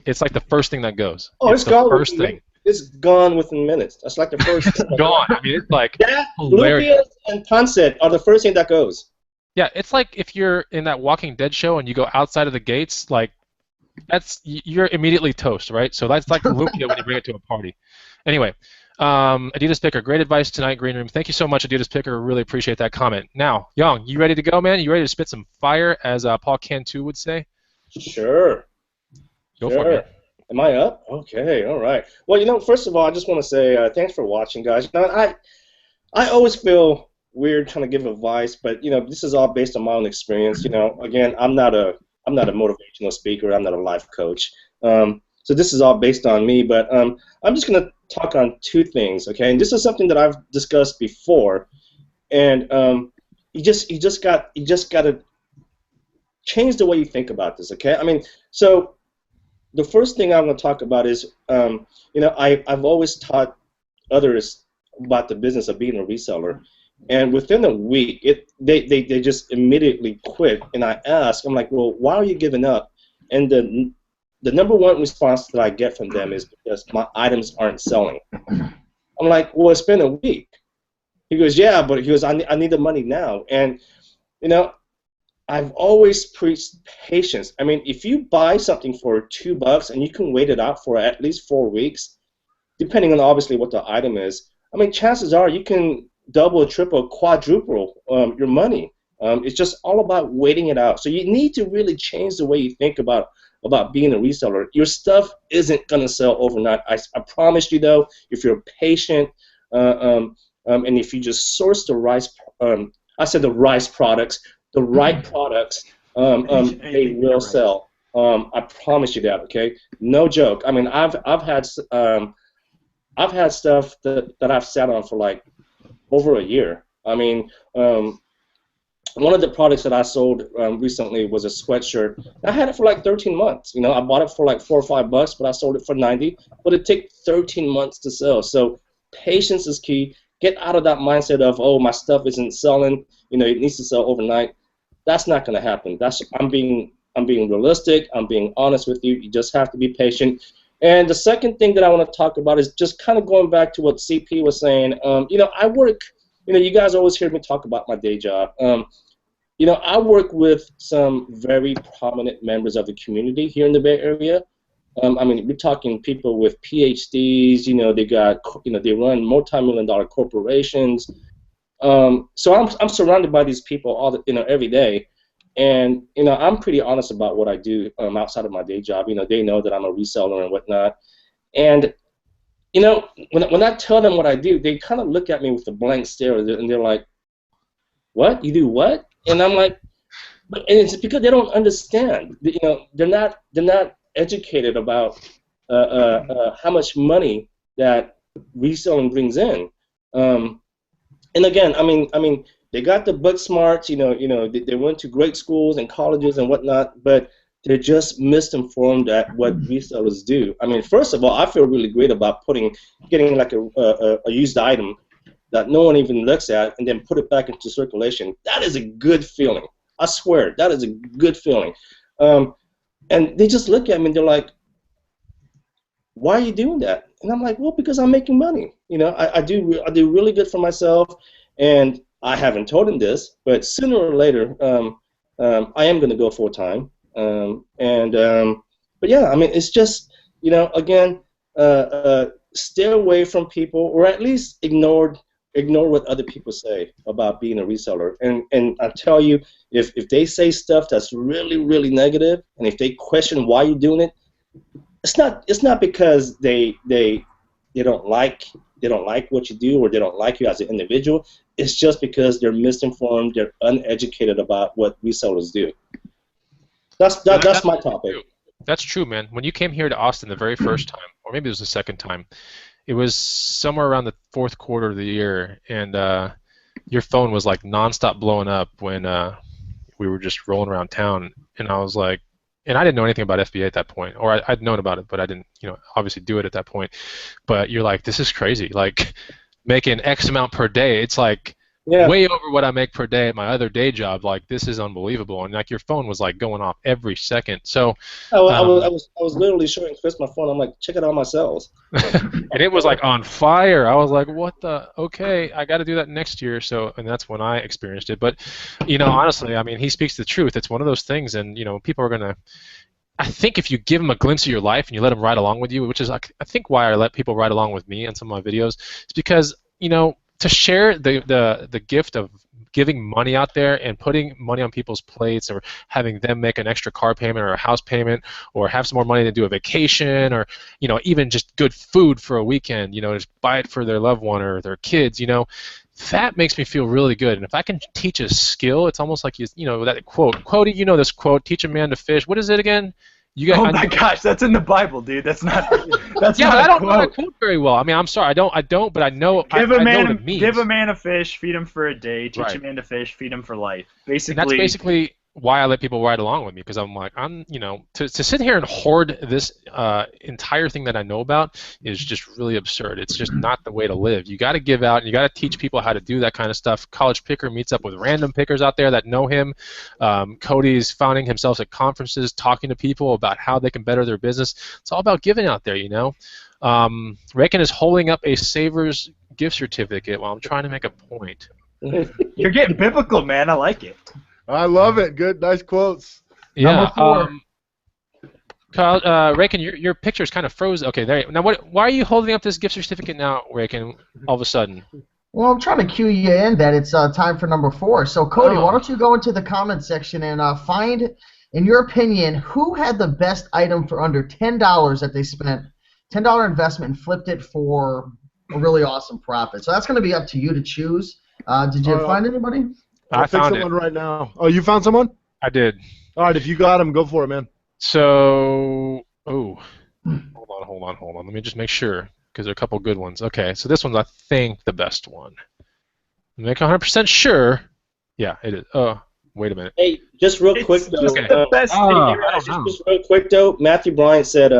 it's like the first thing that goes. Oh, it's the gone first within thing. it's gone within minutes. That's like the first. Gone. I mean, it's like That, hilarious. Lupias and pancit are the first thing that goes. Yeah, it's like if you're in that Walking Dead show and you go outside of the gates, like you're immediately toast, right? So that's like lumpia when you bring it to a party. Anyway, Adidas Picker, great advice tonight, Green Room. Thank you so much, Adidas Picker. Really appreciate that comment. Now, Young, you ready to go, man? You ready to spit some fire, as Paul Cantu would say? Sure. Go for it, man. Am I up? Okay, all right. Well, first of all, I just want to say thanks for watching, guys. I always feel weird trying to give advice, but this is all based on my own experience. Again, I'm not a motivational speaker. I'm not a life coach. So this is all based on me, but I'm just gonna talk on two things, okay? And this is something that I've discussed before, and you just got to change the way you think about this, okay? I mean, so the first thing I'm gonna talk about is, I've always taught others about the business of being a reseller. And within a week, they just immediately quit. And I ask, I'm like, well, why are you giving up? And the number one response that I get from them is because my items aren't selling. I'm like, well, it's been a week. He goes, yeah, but he goes, I need the money now. And I've always preached patience. I mean, if you buy something for $2 and you can wait it out for at least 4 weeks, depending on obviously what the item is, I mean, chances are you can double, triple, quadruple your money. It's just all about waiting it out. So you need to really change the way you think about being a reseller. Your stuff isn't going to sell overnight. I promise you, though, if you're patient and if you just source the right products, they will sell. I promise you that. Okay, no joke. I mean, I've had stuff that I've sat on for like over a year. I mean, one of the products that I sold recently was a sweatshirt. I had it for like 13 months. I bought it for like $4 or $5, but I sold it for 90. But it took 13 months to sell. So patience is key. Get out of that mindset of, oh, my stuff isn't selling. It needs to sell overnight. That's not going to happen. I'm being realistic. I'm being honest with you. You just have to be patient. And the second thing that I want to talk about is just kind of going back to what CP was saying. I work. You guys always hear me talk about my day job. I work with some very prominent members of the community here in the Bay Area. I mean, we're talking people with PhDs. They run multi-million-dollar corporations. So I'm surrounded by these people every day, and I'm pretty honest about what I do outside of my day job. They know that I'm a reseller and whatnot, and when I tell them what I do, they kind of look at me with a blank stare, and they're like, "What? You do what?" And I'm like, and it's because they don't understand. They're not educated about how much money that reselling brings in. And again, I mean, they got the book smarts. They went to great schools and colleges and whatnot, but they're just misinformed at what resellers do. I mean, first of all, I feel really great about getting like a used item that no one even looks at and then put it back into circulation. That is a good feeling. I swear, that is a good feeling. And they just look at me and they're like, "Why are you doing that?" And I'm like, "Well, because I'm making money. I do really good for myself." And I haven't told them this, but sooner or later, I am going to go full time. But yeah, I mean, it's just, again, stay away from people, or at least ignore what other people say about being a reseller. And I tell you, if they say stuff that's really, really negative, and if they question why you're doing it, it's not because they don't like what you do, or they don't like you as an individual. It's just because they're misinformed, they're uneducated about what resellers do. That's my topic. That's true, man. When you came here to Austin the very first time, or maybe it was the second time, it was somewhere around the fourth quarter of the year, and your phone was like nonstop blowing up when we were just rolling around town, and I was like, and I didn't know anything about FBA at that point, or I'd known about it, but I didn't, obviously do it at that point. But you're like, this is crazy, like making X amount per day. It's like Yeah. way over what I make per day at my other day job. Like, this is unbelievable. And like, your phone was like going off every second. So, I was literally showing Chris my phone. I'm like, check it out my cells. and it was like on fire. I was like, what the? Okay, I got to do that next year. So, and that's when I experienced it. But, honestly, I mean, he speaks the truth. It's one of those things, and people are gonna. I think if you give them a glimpse of your life and you let them ride along with you, which is like, I think why I let people ride along with me on some of my videos, is because to share the gift of giving money out there and putting money on people's plates, or having them make an extra car payment or a house payment, or have some more money to do a vacation, or even just good food for a weekend, just buy it for their loved one or their kids, that makes me feel really good. And if I can teach a skill, it's almost like that quote. Quote, this quote, teach a man to fish. What is it again? Oh my gosh, that's in the Bible, dude. That's not. That's yeah, not but I don't a know that quote. quote very well. I mean, I'm sorry, I don't, but I know. Give I a know man, what it means. give a man a fish, feed him for a day. Teach Right. a man to fish, feed him for life. And Basically, that's basically why I let people ride along with me, because I'm like, to sit here and hoard this entire thing that I know about is just really absurd. It's just not the way to live. You got to give out, and you got to teach people how to do that kind of stuff. College Picker meets up with random pickers out there that know him. Cody's finding himself at conferences, talking to people about how they can better their business. It's all about giving out there, Reagan is holding up a Savers gift certificate while I'm trying to make a point. you're getting biblical, man. I like it. I love it. Good, nice quotes. Yeah. Number 4. Kyle, Reagan, your picture's kind of frozen. Okay, there. Now, why are you holding up this gift certificate now, Reagan? All of a sudden. Well, I'm trying to cue you in that it's time for number 4. So, Cody, Oh. why don't you go into the comment section and find, in your opinion, who had the best item for under $10 that they spent, $10 investment, and flipped it for a really awesome profit. So that's going to be up to you to choose. Did you find anybody? I found someone right now. Oh, you found someone? I did. All right, if you got him, go for it, man. So, hold on. Let me just make sure, because there are a couple good ones. Okay, so this one's, I think, the best one. Make 100% sure. Yeah, it is. Oh, wait a minute. Hey, just real quick though. Just the best thing. I don't know. Just real quick though. Matthew Bryant said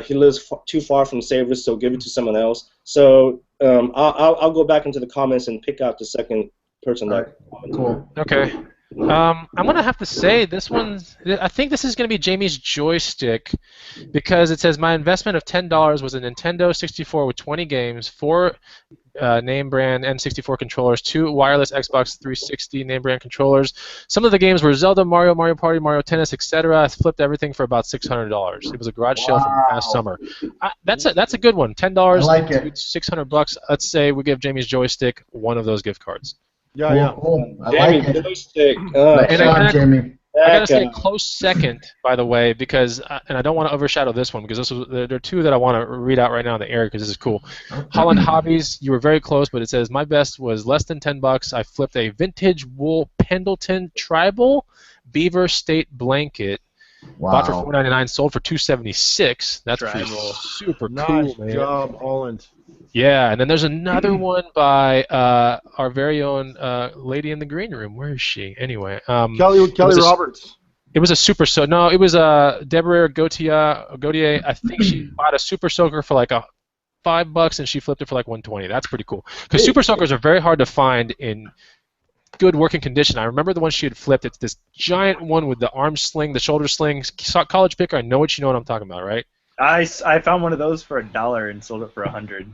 he lives too far from Savers, so give it to someone else. So I'll go back into the comments and pick out the second person that. Cool. Okay. I'm going to have to say this one's, I think this is going to be Jamie's joystick, because it says my investment of $10 was a Nintendo 64 with 20 games, 4 name brand N64 controllers, 2 wireless Xbox 360 name brand controllers. Some of the games were Zelda, Mario, Mario Party, Mario Tennis, etc. I flipped everything for about $600. It was a garage sale from last summer. That's a good one. $10, I like it. $600. Let's say we give Jamie's joystick one of those gift cards. Yeah, yeah. Cool. I Jamie, like it. joystick. Nice job, Jamie. I gotta say a close second, by the way, because and I don't want to overshadow this one, because there are 2 that I want to read out right now in the air, because this is cool. Holland Hobbies, you were very close, but it says my best was less than $10. I flipped a vintage wool Pendleton Tribal Beaver State blanket. Wow. Bought for $4.99, sold for $2.76. That's pretty Tribal. super Nice cool, man. job, Holland. Yeah, and then there's another one by our very own lady in the green room. Where is she? Anyway, Kelly Roberts. it was a super soaker. No, it was Deborah Gautier. I think she bought a super soaker for like $5, and she flipped it for like $120. That's pretty cool. Because super soakers are very hard to find in good working condition. I remember the one she had flipped. It's this giant one with the arm sling, the shoulder sling. College Picker. I know what I'm talking about, right? I found one of those for $1 and sold it for $100.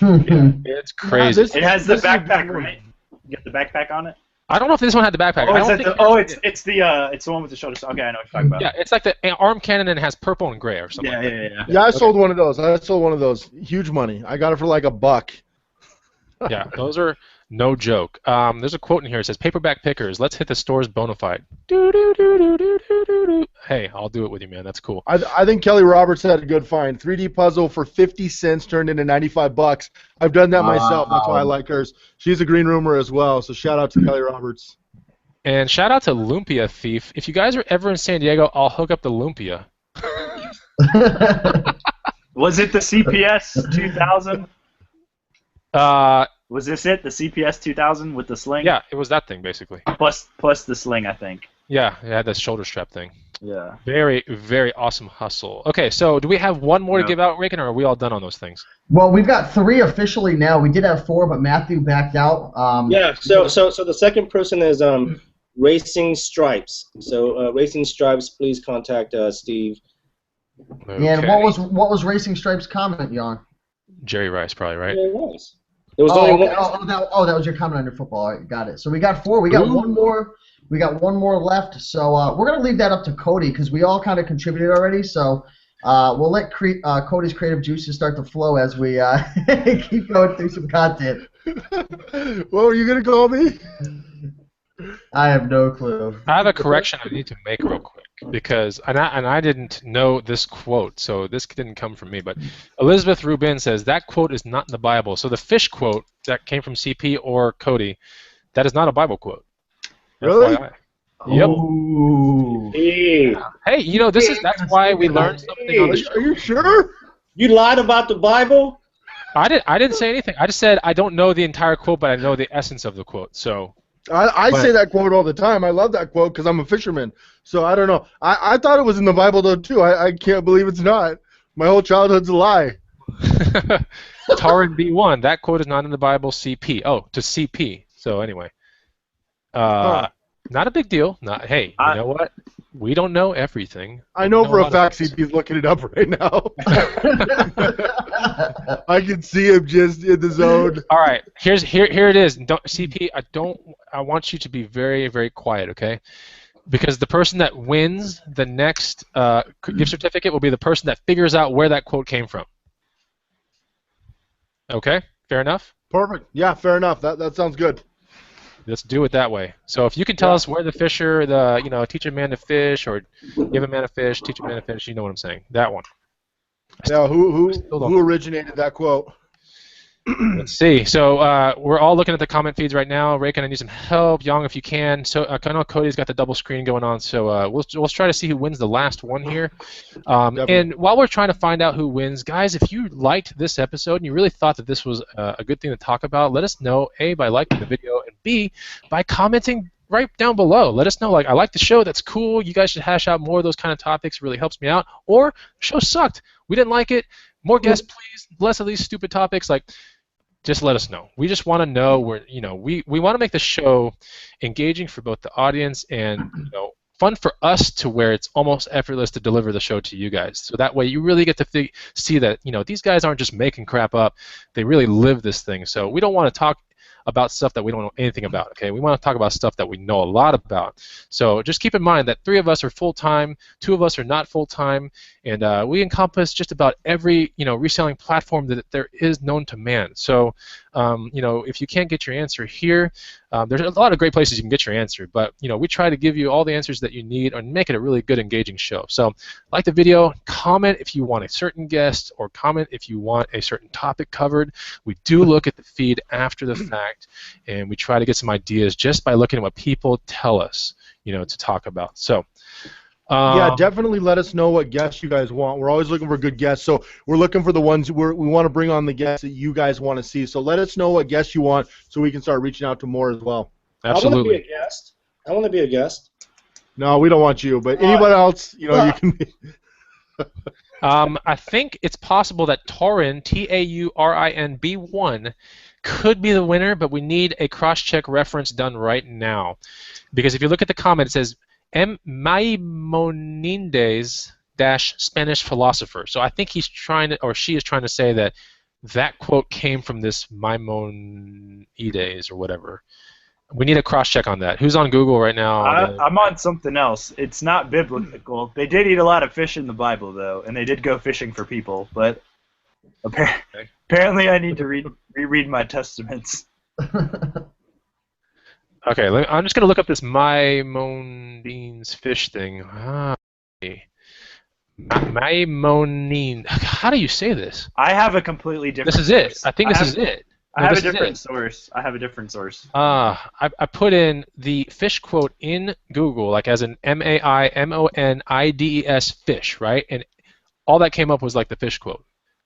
It's crazy. It has the backpack, right? You get the backpack on it. I don't know if this one had the backpack. It's the one with the shoulders. Okay, I know what you're talking about. Yeah, it's like the arm cannon, and it has purple and gray or something. Yeah. Yeah, I sold one of those. Huge money. I got it for like $1. Yeah, those are no joke. There's a quote in here. It says, "Paperback pickers, let's hit the stores bona fide." Hey, I'll do it with you, man. That's cool. I think Kelly Roberts had a good find. 3D puzzle for 50 cents turned into $95. I've done that myself. That's why I like hers. She's a green roomer as well, so shout out to Kelly Roberts. And shout out to Lumpia Thief. If you guys are ever in San Diego, I'll hook up the Lumpia. Was it the CPS 2000? Was this it? The CPS 2000 with the sling? Yeah, it was that thing basically. Plus the sling, I think. Yeah, it had that shoulder strap thing. Yeah. Very, very awesome hustle. Okay, so do we have one more to No. give out, Rick, or are we all done on those things? Well, we've got 3 officially now. We did have 4, but Matthew backed out. Yeah. So the second person is Racing Stripes. So Racing Stripes, please contact Steve. And Okay. what was Racing Stripes' comment, Jan? Jerry Rice, probably, right? There it was. There was only Okay. one. That was your comment on your football. All right, got it. So we got 4. We got Ooh. one more. We got one more left. So we're gonna leave that up to Cody because we all kind of contributed already. So we'll let Cody's creative juices start to flow as we keep going through some content. What were you gonna call me? I have no clue. I have a correction I need to make real quick because, and I didn't know this quote, so this didn't come from me, but Elizabeth Rubin says that quote is not in the Bible. So the fish quote that came from CP or Cody, that is not a Bible quote. Really? FYI. Yep. Ooh. Hey, Hey, that's why we learned something on the show. Are you sure? you lied about the Bible? I didn't say anything. I just said I don't know the entire quote, but I know the essence of the quote. So I But- say that quote all the time. I love that quote because I'm a fisherman. So I don't know. I thought it was in the Bible though too. I can't believe it's not. My whole childhood's a lie. Taran B1, that quote is not in the Bible. CP. Oh, to CP. So anyway, not a big deal. Hey, you know what? We don't know everything. I know We for a lot fact of things. CP's looking it up right now. I can see him just in the zone. All right, here it is. CP. I want you to be very, very quiet, okay? Because the person that wins the next gift certificate will be the person that figures out where that quote came from. Okay, fair enough. Perfect. Yeah, fair enough. That sounds good. Let's do it that way. So if you can tell us where the fisher, teach a man to fish, or give a man a fish, teach a man to fish, you know what I'm saying. That one. Yeah, who still don't- originated that quote? Let's see. So we're all looking at the comment feeds right now. Ray, I need some help. Yang, if you can. So I know Cody's got the double screen going on. So we'll try to see who wins the last one here. And while we're trying to find out who wins, guys, if you liked this episode and you really thought that this was a good thing to talk about, let us know, A, by liking the video, and B, by commenting right down below. Let us know, I like the show. That's cool. You guys should hash out more of those kind of topics. It really helps me out. Or, the show sucked. We didn't like it. More guests, please. Less of these stupid topics. Just let us know. We just want to know we want to make the show engaging for both the audience and fun for us to where it's almost effortless to deliver the show to you guys. So that way you really get to see that these guys aren't just making crap up. They really live this thing. So we don't want to talk about stuff that we don't know anything about, okay? We want to talk about stuff that we know a lot about. So just keep in mind that 3 of us are full-time, 2 of us are not full-time, and we encompass just about every, reselling platform that there is known to man. So, if you can't get your answer here, there's a lot of great places you can get your answer, but, we try to give you all the answers that you need and make it a really good, engaging show. So, like the video, comment if you want a certain guest, or comment if you want a certain topic covered. We do look at the feed after the fact, and we try to get some ideas just by looking at what people tell us, to talk about. So, yeah, definitely let us know what guests you guys want. We're always looking for good guests, so we're looking for the ones we want to bring on, the guests that you guys want to see. So let us know what guests you want so we can start reaching out to more as well. Absolutely. I want to be a guest. I want to be a guest. No, we don't want you, but anybody else, you can be. I think it's possible that Taurin, Taurin B1, could be the winner, but we need a cross-check reference done right now. Because if you look at the comment, it says Maimonides Spanish philosopher. So I think he's trying to, or she is trying to say that quote came from this Maimonides or whatever. We need a cross-check on that. Who's on Google right now? I'm on something else. It's not biblical. They did eat a lot of fish in the Bible, though, and they did go fishing for people. But apparently, I need to reread my testaments. Okay, I'm just going to look up this Maimonides fish thing. Maimonides. How do you say this? I have a completely different. This is it. source. I think this is it. I have a different source. I have a different source. I put in the fish quote in Google, as in Maimonides fish, right? And all that came up was the fish quote.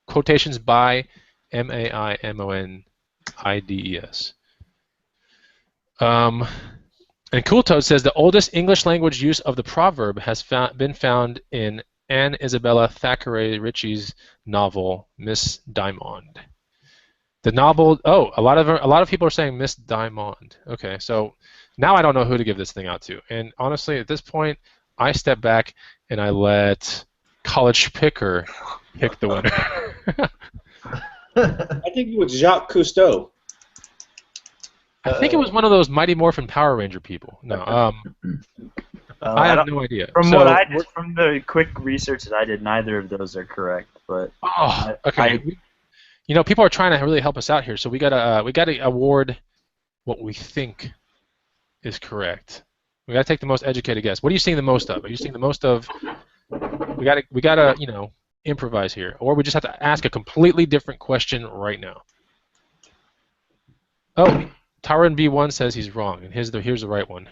Quotations by Maimonides. And Cool Toad says the oldest English language use of the proverb has been found in Anne Isabella Thackeray Ritchie's novel Miss Diamond. The novel. Oh, a lot of people are saying Miss Diamond. Okay, so now I don't know who to give this thing out to. And honestly, at this point, I step back and I let College Picker pick the winner. I think it was Jacques Cousteau. I think it was one of those Mighty Morphin Power Ranger people. No, I have no idea. From So, what I did, from the quick research that I did, neither of those are correct. But oh, okay. You know, people are trying to really help us out here, so we gotta award what we think is correct. We gotta take the most educated guess. What are you seeing the most of? Are you seeing the most of? We gotta improvise here, or we just have to ask a completely different question right now. Oh, Taran B1 says he's wrong, and here's the right one.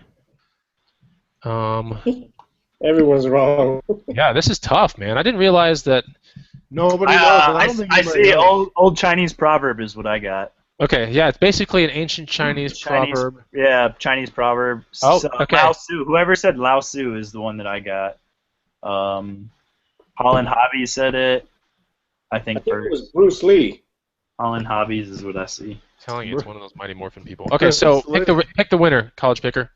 Everyone's wrong. Yeah, this is tough, man. I didn't realize that. Nobody knows. I see old Chinese proverb is what I got. Okay, yeah, it's basically an ancient Chinese proverb. Yeah, Chinese proverb. Oh, So, okay. Lao Tzu. Whoever said Lao Tzu is the one that I got. Holland Hobbies said it. I think it was Bruce Lee. Holland Hobbies is what I see. Telling you, it's one of those Mighty Morphin people. Okay, so pick the winner, College Picker.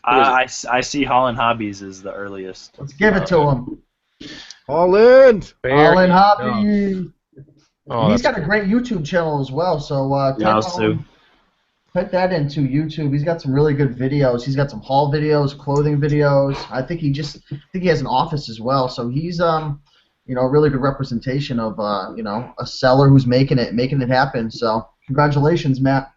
I see Holland Hobbies is the earliest. Let's give it to him. Holland. Holland Hobby. Oh, He's got a great YouTube channel as well, so put that into YouTube. He's got some really good videos. He's got some haul videos, clothing videos. I think he has an office as well, so he's a really good representation of a seller who's making it happen. So congratulations, Matt.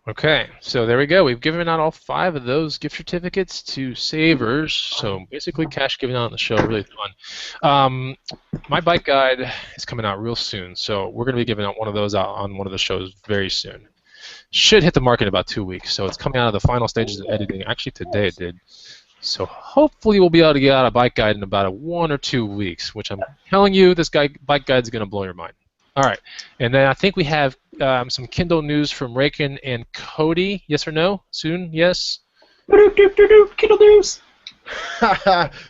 Okay, so there we go. We've given out all 5 of those gift certificates to savers. So basically, cash given out on the show, really fun. My bike guide is coming out real soon, so we're going to be giving out one of those out on one of the shows very soon. Should hit the market in about 2 weeks, so it's coming out of the final stages of editing. Actually, today it did. So hopefully we'll be able to get out a bike guide in about 1 or 2 weeks, which I'm telling you, this bike guide is going to blow your mind. All right, and then I think we have some Kindle news from Raken and Cody. Yes or no? Soon? Yes? Kindle news!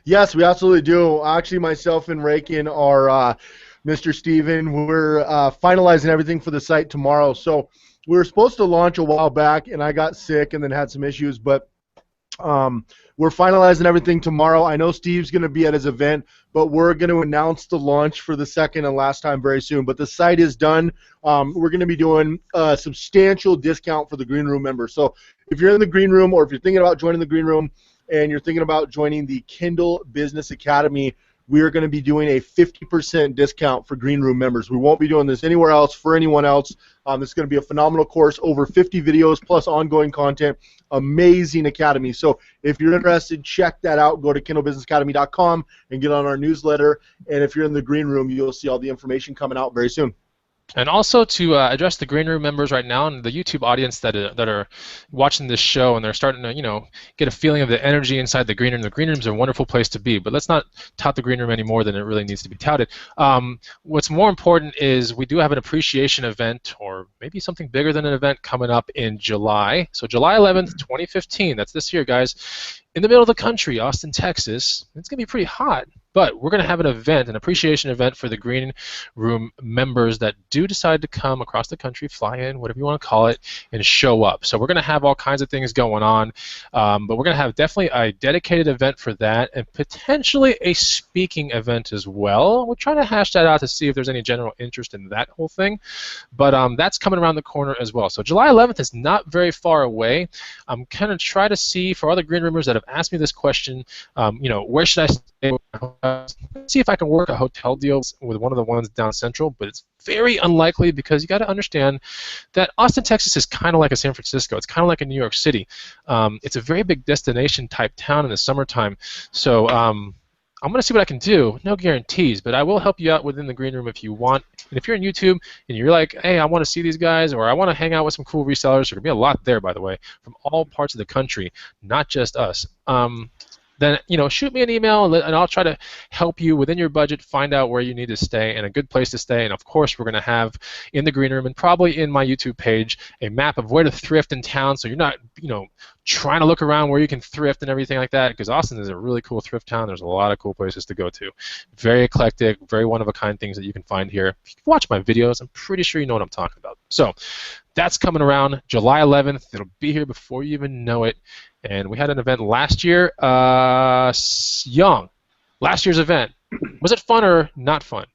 Yes, we absolutely do. Actually, myself and Raken are Mr. Steven. We're finalizing everything for the site tomorrow. So we were supposed to launch a while back, and I got sick and then had some issues, but we're finalizing everything tomorrow. I know Steve's going to be at his event, but we're going to announce the launch for the second and last time very soon. But the site is done. We're going to be doing a substantial discount for the Green Room members. So if you're in the Green Room, or if you're thinking about joining the Green Room and you're thinking about joining the Kindle Business Academy, we are going to be doing a 50% discount for Green Room members. We won't be doing this anywhere else for anyone else. This is going to be a phenomenal course, over 50 videos plus ongoing content, amazing academy. So if you're interested, check that out. Go to kindlebusinessacademy.com and get on our newsletter. And if you're in the Green Room, you'll see all the information coming out very soon. And also to address the Green Room members right now and the YouTube audience that are watching this show and they're starting to get a feeling of the energy inside the Green Room. The Green Room is a wonderful place to be, but let's not tout the Green Room any more than it really needs to be touted. What's more important is we do have an appreciation event, or maybe something bigger than an event, coming up in July. So July 11th, 2015. That's this year, guys. In the middle of the country, Austin, Texas. It's going to be pretty hot, but we're going to have an event, an appreciation event for the Green Room members that do decide to come across the country, fly in, whatever you want to call it, and show up. So we're going to have all kinds of things going on, but we're going to have definitely a dedicated event for that and potentially a speaking event as well. We're trying to hash that out to see if there's any general interest in that whole thing, but that's coming around the corner as well. So July 11th is not very far away. I'm kind of trying to see, for all the Green Roomers that have asked me this question, where should I stay? Let's see if I can work a hotel deal with one of the ones down central, but it's very unlikely because you got to understand that Austin, Texas is kind of like a San Francisco. It's kind of like a New York City. It's a very big destination type town in the summertime. So I'm going to see what I can do. No guarantees, but I will help you out within the Green Room if you want. And if you're on YouTube and you're like, hey, I want to see these guys, or I want to hang out with some cool resellers, there's going to be a lot there, by the way, from all parts of the country, not just us. then shoot me an email, and I'll try to help you within your budget find out where you need to stay and a good place to stay. And of course, we're going to have in the green room and probably in my YouTube page a map of where to thrift in town, so you're not trying to look around where you can thrift and everything like that, because Austin is a really cool thrift town. There's a lot of cool places to go to. Very eclectic, very one-of-a-kind things that you can find here. If you watch my videos, I'm pretty sure you know what I'm talking about. So that's coming around July 11th. It'll be here before you even know it. And we had an event last year. Young, last year's event. Was it fun or not fun?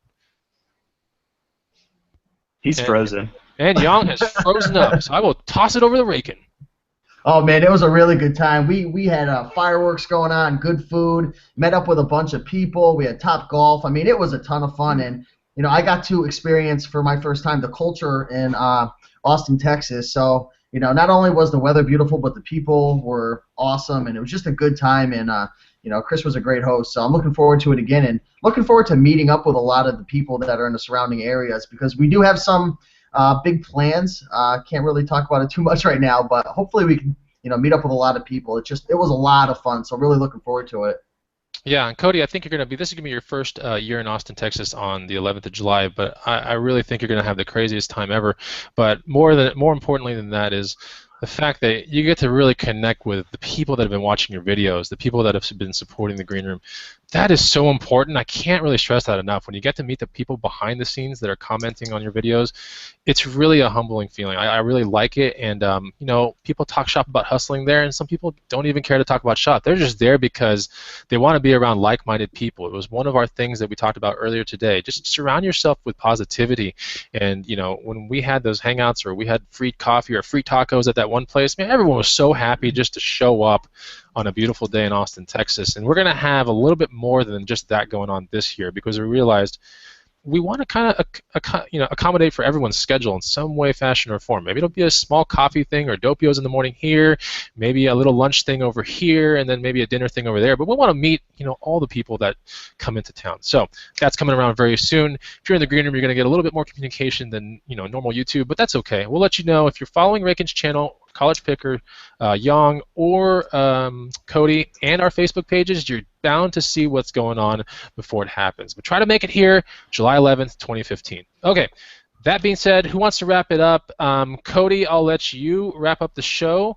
He's frozen. And Young has frozen up, so I will toss it over the Rakin. Oh man, it was a really good time. We had fireworks going on, good food, met up with a bunch of people. We had Top Golf. I mean, it was a ton of fun, and I got to experience for my first time the culture in Austin, Texas. So not only was the weather beautiful, but the people were awesome, and it was just a good time. And Chris was a great host, so I'm looking forward to it again, and looking forward to meeting up with a lot of the people that are in the surrounding areas, because we do have some big plans. Can't really talk about it too much right now, but hopefully we can meet up with a lot of people. It was a lot of fun, so really looking forward to it. Yeah, and Cody, I think this is going to be your first year in Austin, Texas on the 11th of July, but I really think you're going to have the craziest time ever. But more importantly than that is the fact that you get to really connect with the people that have been watching your videos, the people that have been supporting the Green Room. That is so important. I can't really stress that enough. When you get to meet the people behind the scenes that are commenting on your videos, it's really a humbling feeling. I really like it, and people talk shop about hustling there, and some people don't even care to talk about shop. They're just there because they want to be around like-minded people. It was one of our things that we talked about earlier today. Just surround yourself with positivity, and when we had those hangouts or we had free coffee or free tacos at that one place, man, everyone was so happy just to show up on a beautiful day in Austin, Texas. And we're going to have a little bit more than just that going on this year, because we realized we want to kind of accommodate for everyone's schedule in some way, fashion, or form. Maybe it'll be a small coffee thing or dopios in the morning here, maybe a little lunch thing over here, and then maybe a dinner thing over there. But we want to meet all the people that come into town. So that's coming around very soon. If you're in the Green Room, you're going to get a little bit more communication than normal YouTube, but that's okay. We'll let you know if you're following Rakin's channel, College Picker, Yang, or Cody, and our Facebook pages. You're bound to see what's going on before it happens. But try to make it here, July 11th, 2015. Okay, that being said, who wants to wrap it up? Cody, I'll let you wrap up the show.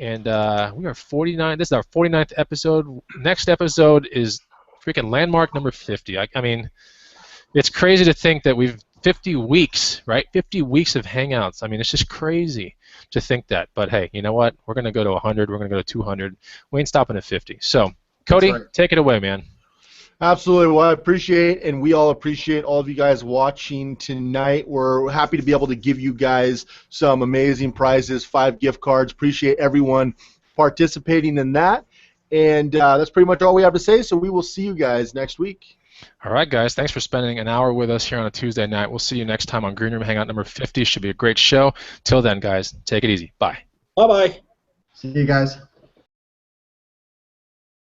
And we are 49. This is our 49th episode. Next episode is freaking landmark number 50. I mean, it's crazy to think that we've 50 weeks, right? 50 weeks of Hangouts. I mean, it's just crazy to think that. But hey, you know what? We're going to go to 100. We're going to go to 200. We ain't stopping at 50. So, Cody, right. Take it away, man. Absolutely. Well, I appreciate, and we all appreciate all of you guys watching tonight. We're happy to be able to give you guys some amazing prizes, 5 gift cards. Appreciate everyone participating in that. And that's pretty much all we have to say, so we will see you guys next week. All right, guys. Thanks for spending an hour with us here on a Tuesday night. We'll see you next time on Green Room Hangout number 50. Should be a great show. Till then, guys, take it easy. Bye. Bye-bye. See you guys.